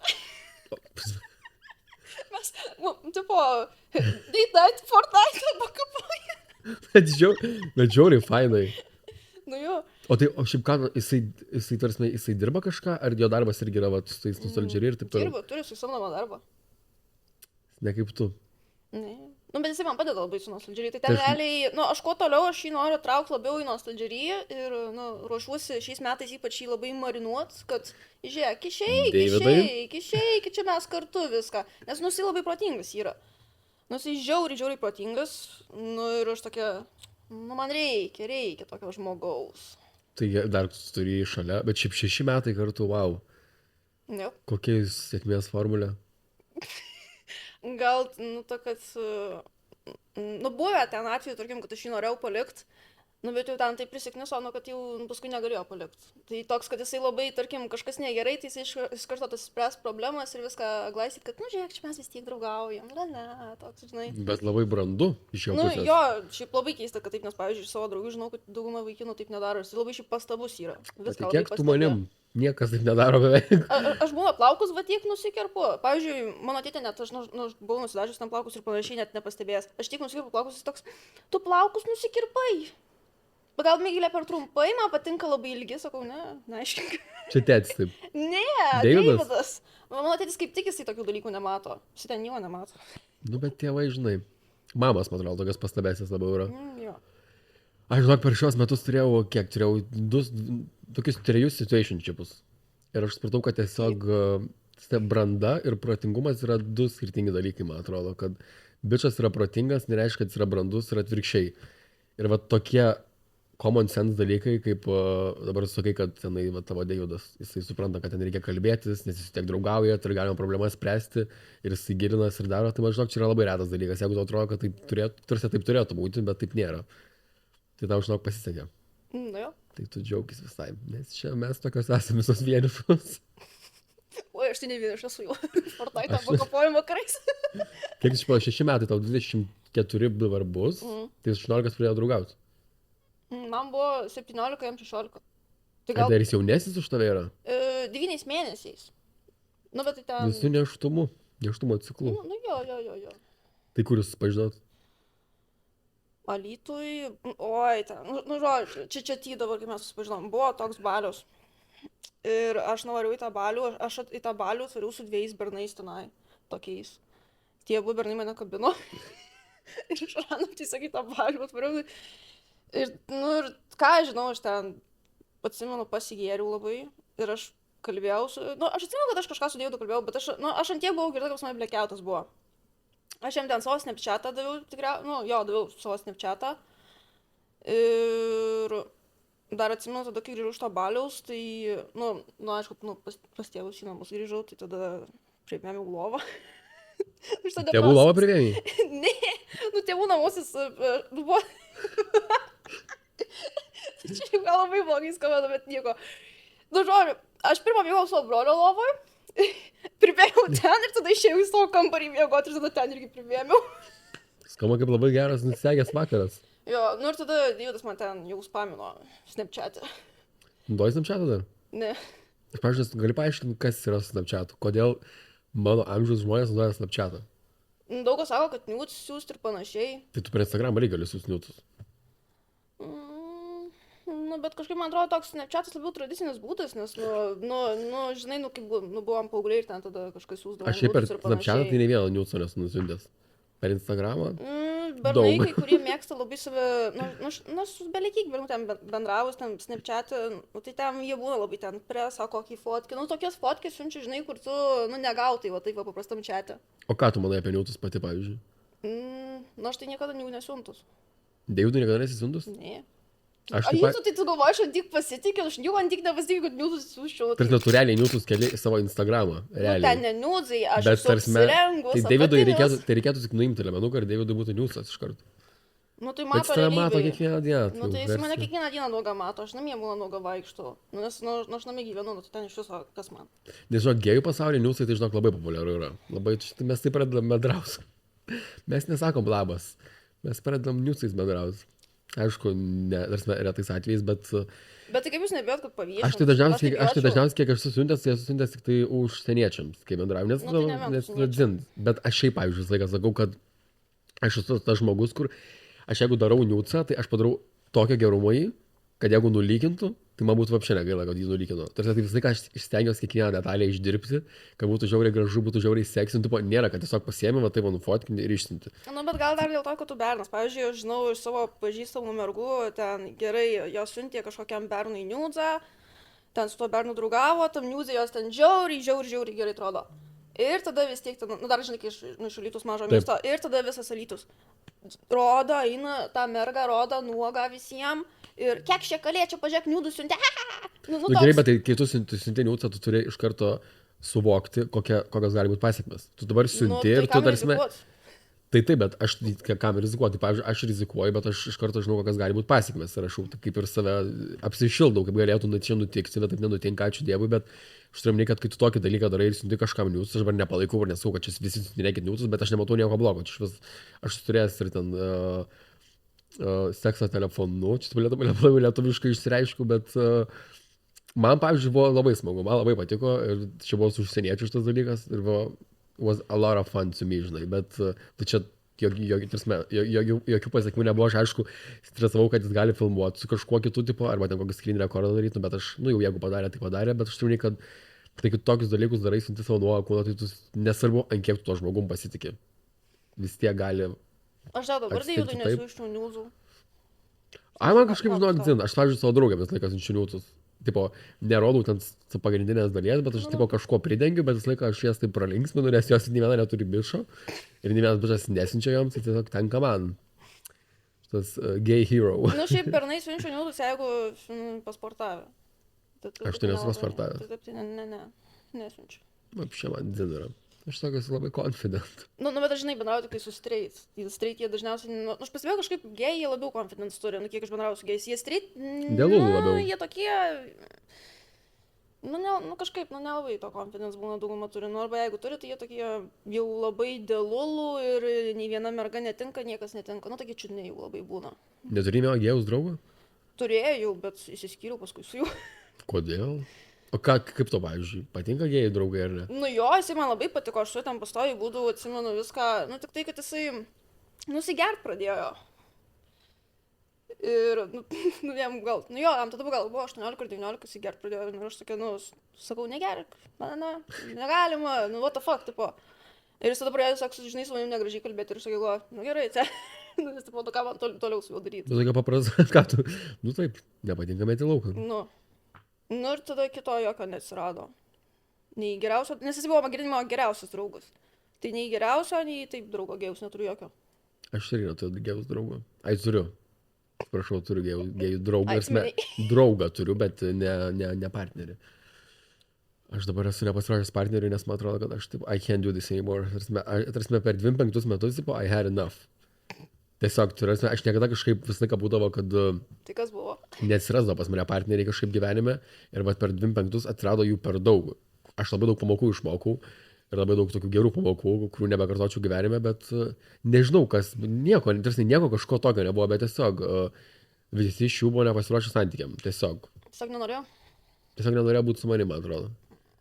Mes, tipo, date night Fortnite pakapoja. Bet žiauriai fainai. Nu jo. O šiaip ką, jisai dirba kažką, ar jo darbas irgi yra, su tais nostalgiai ir taip toliau? Dirba, turi su samdomą darbą. Ne kaip tu. Ne. Nu, bet jisai man padeda labai su nostalgiai. Tai ten realiai, nu, aš kuo toliau, aš jį noriu traukti labiau į nostalgiai ir, nu, ruošiuosi šiais metais ypač jį labai marinuot, kad, žiūrėk, išeik, čia mes kartu viską. Nes, nu, jisai labai protingas yra. Nu, jisai žiauriai protingas, nu, ir aš tokia, nu, man reikia tokio žmogaus. Tai dar turi šalia, bet šiaip 6 metai kartu, wow. Ne. Kokia jūs sėkmės formulė? Gal, nu, to, kad, nu, buvę ten atveju, tarkim, kad aš jį norėjau palikti, nu, bet jau ten taip prisikniso, nu, kad jau paskui negalėjo palikti. Tai toks, kad jisai labai, tarkim, kažkas negerai, tai jisai iš karto tas spręs problemas ir viską glaistyt, kad, nu, žiūrėk, čia mes vis tiek draugaujam, toks, žinai. Bet labai brandu iš jo pusės. Nu, jo, šiaip labai keista, kad taip, nes, pavyzdžiui, iš savo draugų žinau, kad dauguma vaikinų taip nedaro, jis labai šiaip pastabus yra. Tai kiek tu manim? Niekas taip nedaro beveik. Aš būna plaukus, va tiek nusikerpu. Pavyzdžiui, mano tėtė net, aš buvau nusidažius tam plaukus ir panašiai net nepastebėjęs. Aš tik nusikirpu plaukus, jis toks, tu plaukus nusikirpai. Bet gal Migilė per trumpai, man patinka labai ilgi, sakau, neaiškink. Čia tėtis taip. Ne, Deividas. Mano tėtis kaip tik jisai tokių dalykų nemato. Jisai ten nieko nemato. Nu, bet tėvai, žinai, mamas, man atrodo, tokias pastabėsis labiau yra. Jo. Aš žinok, per šios metus turėjau tokius 3 situationshipus. Ir aš supratau, kad tiesiog branda ir protingumas yra 2 skirtingi dalykai, man atrodo. Kad bičas yra protingas, nereiškia, kad jis yra brandus ir atvirkščiai. Ir va tokie common sense dalykai, kaip dabar sakai, kad tenai va, tavo Deividas, jisai supranta, kad ten reikia kalbėtis, nes jis tiek draugauja, ir galima problemas spręsti, ir jisai gilinas ir daro. Tai man žinok, čia yra labai retas dalykas. Jeigu tu atrodo, kad taip turėtų būti, bet taip nėra. Tai tau žinok pasisekė. Nu jo. Tai tu džiaugis visai, nes čia mes tokios esame visos vienišos. Oi, aš tai ne viena, aš esu jau. Fortnite Aš- pakapojimo vakarais. Kiek iš po 6 metai, tau 24 dabar bus, tai 18 pradėjo draugauti. Man buvo 17, jam 16. Tai Gal gal dar jis jaunesnis už tave yra? 9 mėnesiais. Nu, bet tai ten... Visų neštumo ciklų. Nu, jo. Tai kur jūs pažinot? Alytui, oi, ten, nu žodžiu, čia dabar, kai mes susipažinom, buvo toks balius. Ir aš nuvariau į tą balių, aš į tą balių atvariau su 2 bernais tenai, tokiais. Tie abu bernai mane kabino. Ir aš randam tiesiog į tą balių atvariau. Ir, nu, ir ką aš žinau, aš ten, atsimenu, pasigėriau labai. Ir aš kalbėjau su, nu, aš atsimenu, kad aš kažką su Deividu kalbėjau, bet aš ant tiek buvau girta, kad pas mane blekiautas buvo. Aš jam ten savo snapchatą daviau, daviau savo snapchatą. Ir dar atsimenu, tada, kai grįžau iš to baliaus, tai, aišku, pas tėvus į namus grįžau, tai tada priėmėmiau lovą. Tėvų lovą privėmė? Ne, tėvų namusis, buvo... Čia jau gal labai blogai skambėtų, bet nieko. Žodžiu, aš pirmą mėgau savo brolio lovą. Pribėgiau ten ir tada išėjau į savo kambarį miegoti ir tada ten irgi pribėgiau. Skamba kaip labai geras nusegęs vakaras. Jo, nu ir tada Deividas man ten jau spamino Snapchat'e. Naudoji Snapchat'ą dar? Ne. Aš pažiūrėjau, gali paaiškinti, kas yra Snapchat'u? Kodėl mano amžiaus žmonės naudoja Snapchat'ą? Daug kas sako, kad nudes siūst ir panašiai. Tai tu per Instagramą irgi gali siūsti nudes. Nu, bet kažkaip man atrodo toks Snapchat'as labiau tradicinis būdas, nes, žinai, kaip buvom paaugliai ir ten tada kažkas siūsdavo. Aš šiaip per Snapchat'ą tai ne vieną nudesą nesu nusiuntęs. Per Instagramą? Bernai, kai kurie mėgsta labai save, su belekiek bernų ten bendravus, ten Snapchat'e, tai ten jie būna labai ten presą, kokį fotkę, tokias fotkės siunčia, žinai, kur tu, negautai, va taip, paprastam chat'e. O ką tu manai apie nudes pati, pavyzdžiui? Aš tai niekada jų nesiuntus. Deividui niekada nesisiuntus? Ne. Aš tai tu galvoji, aš ant tik pasitikiu, aš jau ant tik nepasitikiu, kad nudes siūsčiau. Tarsi tu realiai nudes keli į savo Instagramą. Realiai. Ten ne nudesai, aš esu apsirengus. Tai Deividui reikėtų tik nuimti telemenuką ir Deividui būtų nudesas iš karto. Tai Bet jis tave mato kiekvieną dieną. Tai jis mane kiekvieną dieną nuogą mato, aš namie būna nuogą vaikštų. Nes aš namie gyvenu, tai ten iš viso kas man. Nes žinok, gėjų pasaulyje nudesai tai žinok labai populiaru yra. Mes tai pradedam bendraus. Mes nesakom labas. Mes pradedam nudesais bendraus. Aišku, retais atvejais, bet... Bet tai kaip jūs nebijot, kad paviešinti? Aš tai dažniausiai, kiek aš susiuntęs, tai esu susiuntęs tik tai užsieniečiams, kai bendrauju, nes, bet aš šiaip, pavyzdžiui, visą laiką sakau, kad aš esu tas žmogus, kur aš jeigu darau niucą, tai aš padarau tokio gerumo jį, kad jeigu nulykintų, tai man būtų vapšė negaila, kad jį nulykino. Tarsi tai visą laiką aš stengiuosi kiekvieną detalę išdirbti, kad būtų žiauriai gražu, būtų žiauriai seksinti, nėra, kad tiesiog pasiėmė, va taip nufotkinti ir išsinti. Bet gal dar dėl to, kad tu bernas. Pavyzdžiui, aš žinau iš savo pažįstamų mergų, ten gerai, jos siuntė kažkokiam bernui niudzą, ten su tuo bernu draugavo, tam niudzė jos ten žiauriai gerai atrodo. Ir tada vis tiek, dar žinai, kai iš Alytus mažo miesto, ir tada visas Alytus rodo, eina, tą mergą rodo nuogą visiems. Ir kiek šiek kalėčiau, pažiūrėk, niudus siuntė. Gerai, bet tai, kai tu siunti niudsą, tu turi iš karto suvokti, kokios gali būti pasiekmes. Tu dabar siunti ir tu tarsi... Tai taip, bet aš kam rizikuoju. Tai, pavyzdžiui, aš rizikuoju, bet aš iš karto žinau, kokios gali būti pasiekmes. Ir aš kaip ir save apsišildau, kaip galėtų čia nutikti, bet taip nenutinka, ačiū Dievui, bet aš turiu omeny, kad kai tu tokį dalyką darai ir siunti kažkam niuds, aš dabar nepalaikau ir nesakau, kad čia visi siuntinėkit niudus, bet aš nematau nieko blogo. Aš turėjęs ir ten... seksą telefonu, čia labai lietuviškai išsireiškiu, bet man, pavyzdžiui, buvo labai smagu, man labai patiko ir čia buvo su užsieniečiu šitas dalykas ir was a lot of fun to me, žinai, bet tai čia jokių pasiekmių nebuvo, aš aišku stresavau, kad jis gali filmuoti su kažkuo kitu tipo, arba ten kokį screen rekordą daryti, bet aš, jau jeigu padarė, tai padarė, bet aš turiu, kad tai kai tokius dalykus darai, siunti savo nuogą kūną, tai tu nesvarbu, ant kiek tu to žmogum pasitikė. Vis tiek gali... Aš dabar Deividui nesiųsčiau niuzų. Man kažkaip žinok, aš, pavyzdžiui, savo draugę vis laiką siunčiu niuzus. Tipo, nerodau ten su pagrindinės dalies, bet aš tipo kažko pridengiu, bet vis laiką aš jas taip pralinksminu, nes jos nei viena neturi bišo. Ir nei vienas bišas nesiunčia joms, tai tiesiog tenka man. Šitas gay hero. Šiaip pernai siunčiu niuzus, jeigu pasportavę. Aš tai nesu pasportavęs. Ne, nesiunčiu. Čia man dzin yra. Aš sakau, esu labai confident. Nu, bet aš žinai, bendrauju tik tai su straight. Straight jie dažniausiai, nu, aš pasibėjau kažkaip gėjai, jie labiau confidence turi, nu, kiek aš bendrauju su gėjais. Jie straight, Dėl lūlų labiau. Jie tokie, kažkaip, nelabai to confidence būna dauguma turi. Nu, arba jeigu turi, tai jie tokie jau labai dėl lūlų ir nei viena merga netinka, niekas netinka. Nu, tokie čiudniai jau labai būna. Neturime gėjus draugą? Turėjau, bet įsiskyriau paskui su juo. Kodėl? O kaip to, pavyzdžiui, patinka gėjai draugai ar ne? Nu jo, jisai man labai patiko, aš su juo ten pastoviai būdavau, atsimenu viską, nu tik tai, kad jisai, nusigert pradėjo. Ir, jam gal, jam tada gal buvo 18 ar 19, jisai gert pradėjo, ir aš tokia, sakau, negerk, negalima, what the fuck, tipo. Ir jis tada pradėjo, sako, žinai, su manim negražiai kalbėti ir aš sakiau, gerai, čia, nes tipo, ką man toliau su juo daryti. Tu tokia paprasta, ką tu, taip, nepatinka meti lauką. Nu ir tada kito jokio neatsirado. Nei geriausio, nes jis buvo mano geriausias draugas. Tai nei geriausio, nei taip draugo gėjus neturiu jokio. Aš irgi neturiu gėjus draugo. Turiu. Prašau, turiu gėjų draugą. Draugą turiu, bet ne partnerį. Aš dabar esu nepasiruošęs partneriui, nes man atrodo, kad aš taip, I can't do this anymore. Tarsi per 25 metus, tipo, I had enough. Tiesiog, aš niekada kažkaip visą laiką būdavo, kad tai kas buvo? Neatsirasdavo pas mane partneriai kažkaip gyvenime ir per 25 atsirado jų per daug. Aš labai daug pamokų išmokau ir labai daug tokių gerų pamokų, kurių nebekartočiau gyvenime, bet nežinau, kas, nieko kažko tokio nebuvo, bet tiesiog visi iš jų buvo nepasiruošę santykiam. Tiesiog nenorėjo būti su manim, man atrodo.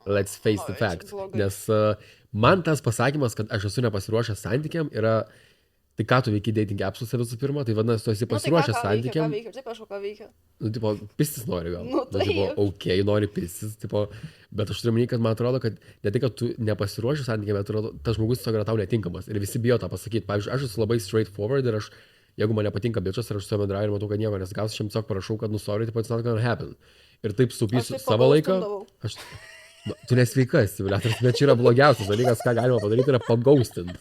Let's face the fact. Nes man tas pasakymas, kad aš esu nepasiruošęs santykiam, yra tai ką tu veiki dating appsuose visų pirma, tai vadinasi, tu esi pasiruošęs santykiam. Ką veikia, taip aš ką veikia. Tipo, pistis nori gal. Taip. Tipo, nori pistis, tipo, bet aš turiu manyti, kad man atrodo, kad ne tai, kad tu nepasiruošęs santykiam, bet atrodo, tas žmogus tiesiog yra tau netinkamas. Ir visi bijo tą pasakyti. Pavyzdžiui, aš esu labai straightforward ir jeigu man nepatinka bičas ir aš su juo bendrauju ir matau, kad nieko nesigaus, aš jam tiesiog parašau, kad sorry, tipo, it's not gonna happen. Ir taip supysiu savo laiką. Tu nesveikas, bet čia yra blogiausias dalykas, ką galima padaryti, yra pagaustinti.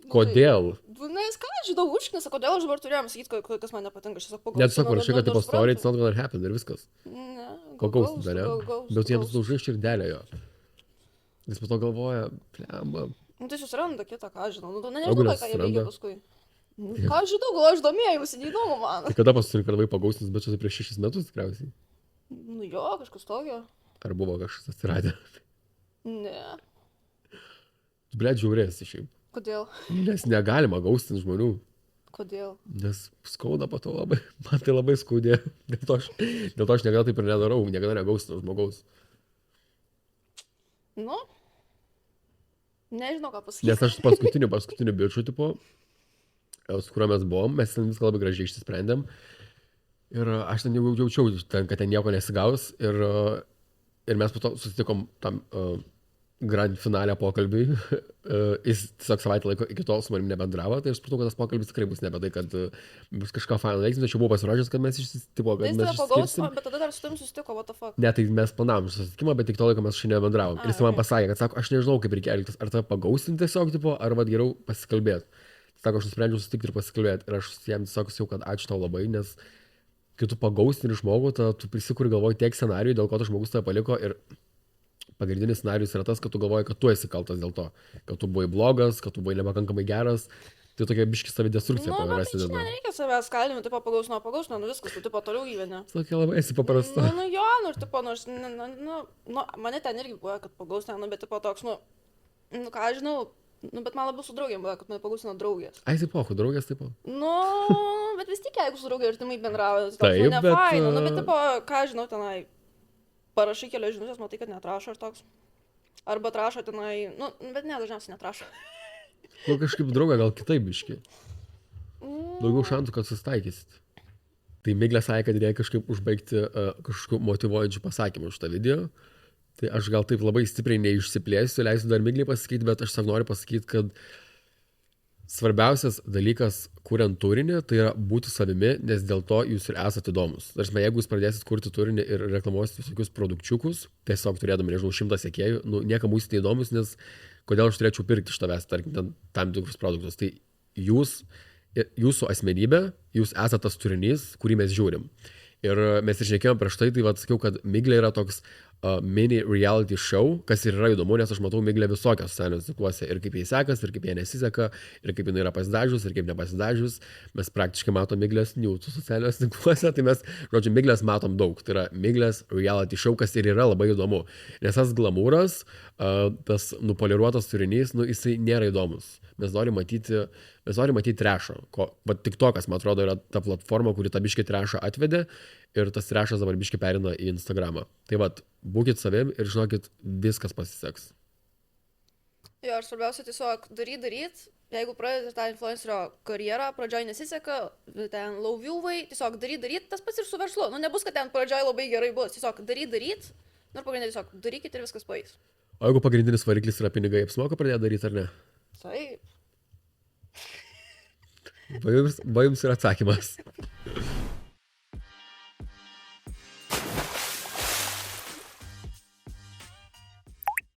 Kodėl? Nes ką, aš žinau, užknisa, kodėl aš dabar turėjom sakyti, kas man nepatinka, aš tiesiog pagausinu. Net tiesiog parašai, kad tipo story, it's not gonna happen ir viskas. Ne, pagaustinti, ne? Bet jiems daužai širdelę jo. Jis po to galvoja, plemba. Nu tai susiranda kitą, ką žinau, nežinau, ką jie veikia paskui. Ką žinau, gal aš domėjausi, neįdomu man. Tai kada paskutinį kartą pagaustintis, bet čia prieš 6 metus tikriausiai? Nu jo, kažkas tokio. Ar buvo kažkas atsiradę? Ne. Tu, blet, žiaurėsi šiaip. Kodėl? Nes negalima gaustinti žmonių. Kodėl? Nes skauda po to labai, man tai labai skaudė. Dėl to aš niekada taip ir nedarau, niekada negaustinu žmogaus. Nu, nežinau ką pasakyti. Nes aš paskutiniu biču, tipo, su kuriuo mes buvom, mes ten viską labai gražiai išsisprendėm. Ir aš ten jau jaučiau, kad ten nieko nesigaus. Ir mes po to susitikom tam grand finale pokalbiui. Jis tiesiog savaitę laiko iki tol su manim nebendravo, tai aš supratau, kad tas pokalbis tikrai bus nebe tai, kad bus kažką faino veiksim, tačiau buvau pasiruošęs, kad mes išsiskirsim. Bet tada dar su tavim susitiko, what the fuck. Ne, tai mes planavom susitikimą, bet tik to laiko mes šiandien nebendravom. Ir jis man pasakė, kad sako, aš nežinau, kaip reikia elgtis, ar tave pagaustinti tiesiog, tipo, ar vad geriau pasikalbėti. Sako, aš nusprendžiau susitikti ir pasikalbėti. Ir aš jam tiesiog sakiau, kad ačiū tau labai, nes kai tu pagaustini žmogų, tu prisikuri galvoj tiek scenarijų, dėl ko tas žmogus tave paliko. Ir pagrindinis scenarijus yra tas, kad tu galvoji, kad tu esi kaltas dėl to, kad tu buvai blogas, kad tu buvai nepakankamai geras. Tai tokia biški savidestrukcija pavirsti. Nu, bet nereikia savęs kaltinti, tipo pagausino, viskas, tu tipo toliau gyveni. Tokia labai esi paprasta. Nu jo, nu ir tipo, mane ten irgi buvo, kad pagausino, bet tipo toks, ką aš žinau, bet man labiau su draugėm buvo, kad mane pagausino draugės. Ai, taip, draugės taip. Bet vis tik, jeigu su draugė artimai bendrauja, tai toks nefaina, bet tipo, ką žinau tenai. Parašai kelias žinutės, matai, kad netrašo ir toks. Arba trašo tenai, bet ne, dažniausiai netrašo. Kažkaip draugą gal kitaip biški. Daugiau šansų, kad susitaikysit. Tai Miglė sakė, kad reikia kažkaip užbaigti kažkokiu motyvuojančiu pasakymu už tą video. Tai aš gal taip labai stipriai neišsiplėsiu, leisiu dar Miglį pasakyti, bet aš noriu pasakyti, kad svarbiausias dalykas, kuriant turinį, tai yra būti savimi, nes dėl to jūs ir esate įdomus. Tarsi, jeigu jūs pradėsit kurti turinį ir reklamuosit visokius produkčiukus, tiesiog turėdami, nežinau, 100 sekėjų, niekam būsite įdomus, nes kodėl aš turėčiau pirkti iš tavęs, tarkim, tam tikrus produktus. Tai jūsų asmenybė, jūs esate tas turinys, kurį mes žiūrim. Ir mes ir šnekėjom prieš tai, sakiau, kad Miglė yra toks mini reality show, kas ir yra įdomu, nes aš matau Miglę visokios socialiniuose tinkluose ir kaip jai sekas, ir kaip jai nesiseka, ir kaip jinai yra pasidažius, ir kaip nepasidažius. Mes praktiškai matom Miglės niūtų socialiniuose tinkluose, tai mes, žodžiu, Miglės matom daug. Tai yra Miglės reality show, kas ir yra labai įdomu. Nes tas glamūras, tas nupoliruotas turinys, nu, jisai nėra įdomus. Mes norime matyti trešą. TikTokas, man atrodo, yra ta platforma, kuri tą biškį trešą atvedė ir tas trešas dabar biškį perina į Instagramą. Tai vad, būkit savim ir žinokit, viskas pasiseks. Jo, ir svarbiausia tiesiog daryt. Jeigu pradėti tą influencerio karjerą, pradžioj nesiseka, ten low viewai, tiesiog daryt, tas pats ir su verslu. Nu, nebus, kad ten pradžioj labai gerai bus. Tiesiog daryt. Nu, ir pagrindinė tiesiog darykit ir viskas paeis. O jeigu pagrindinis variklis yra pinigai, apsimoka pradėti daryti ar ne? Taip. Va jums yra atsakymas.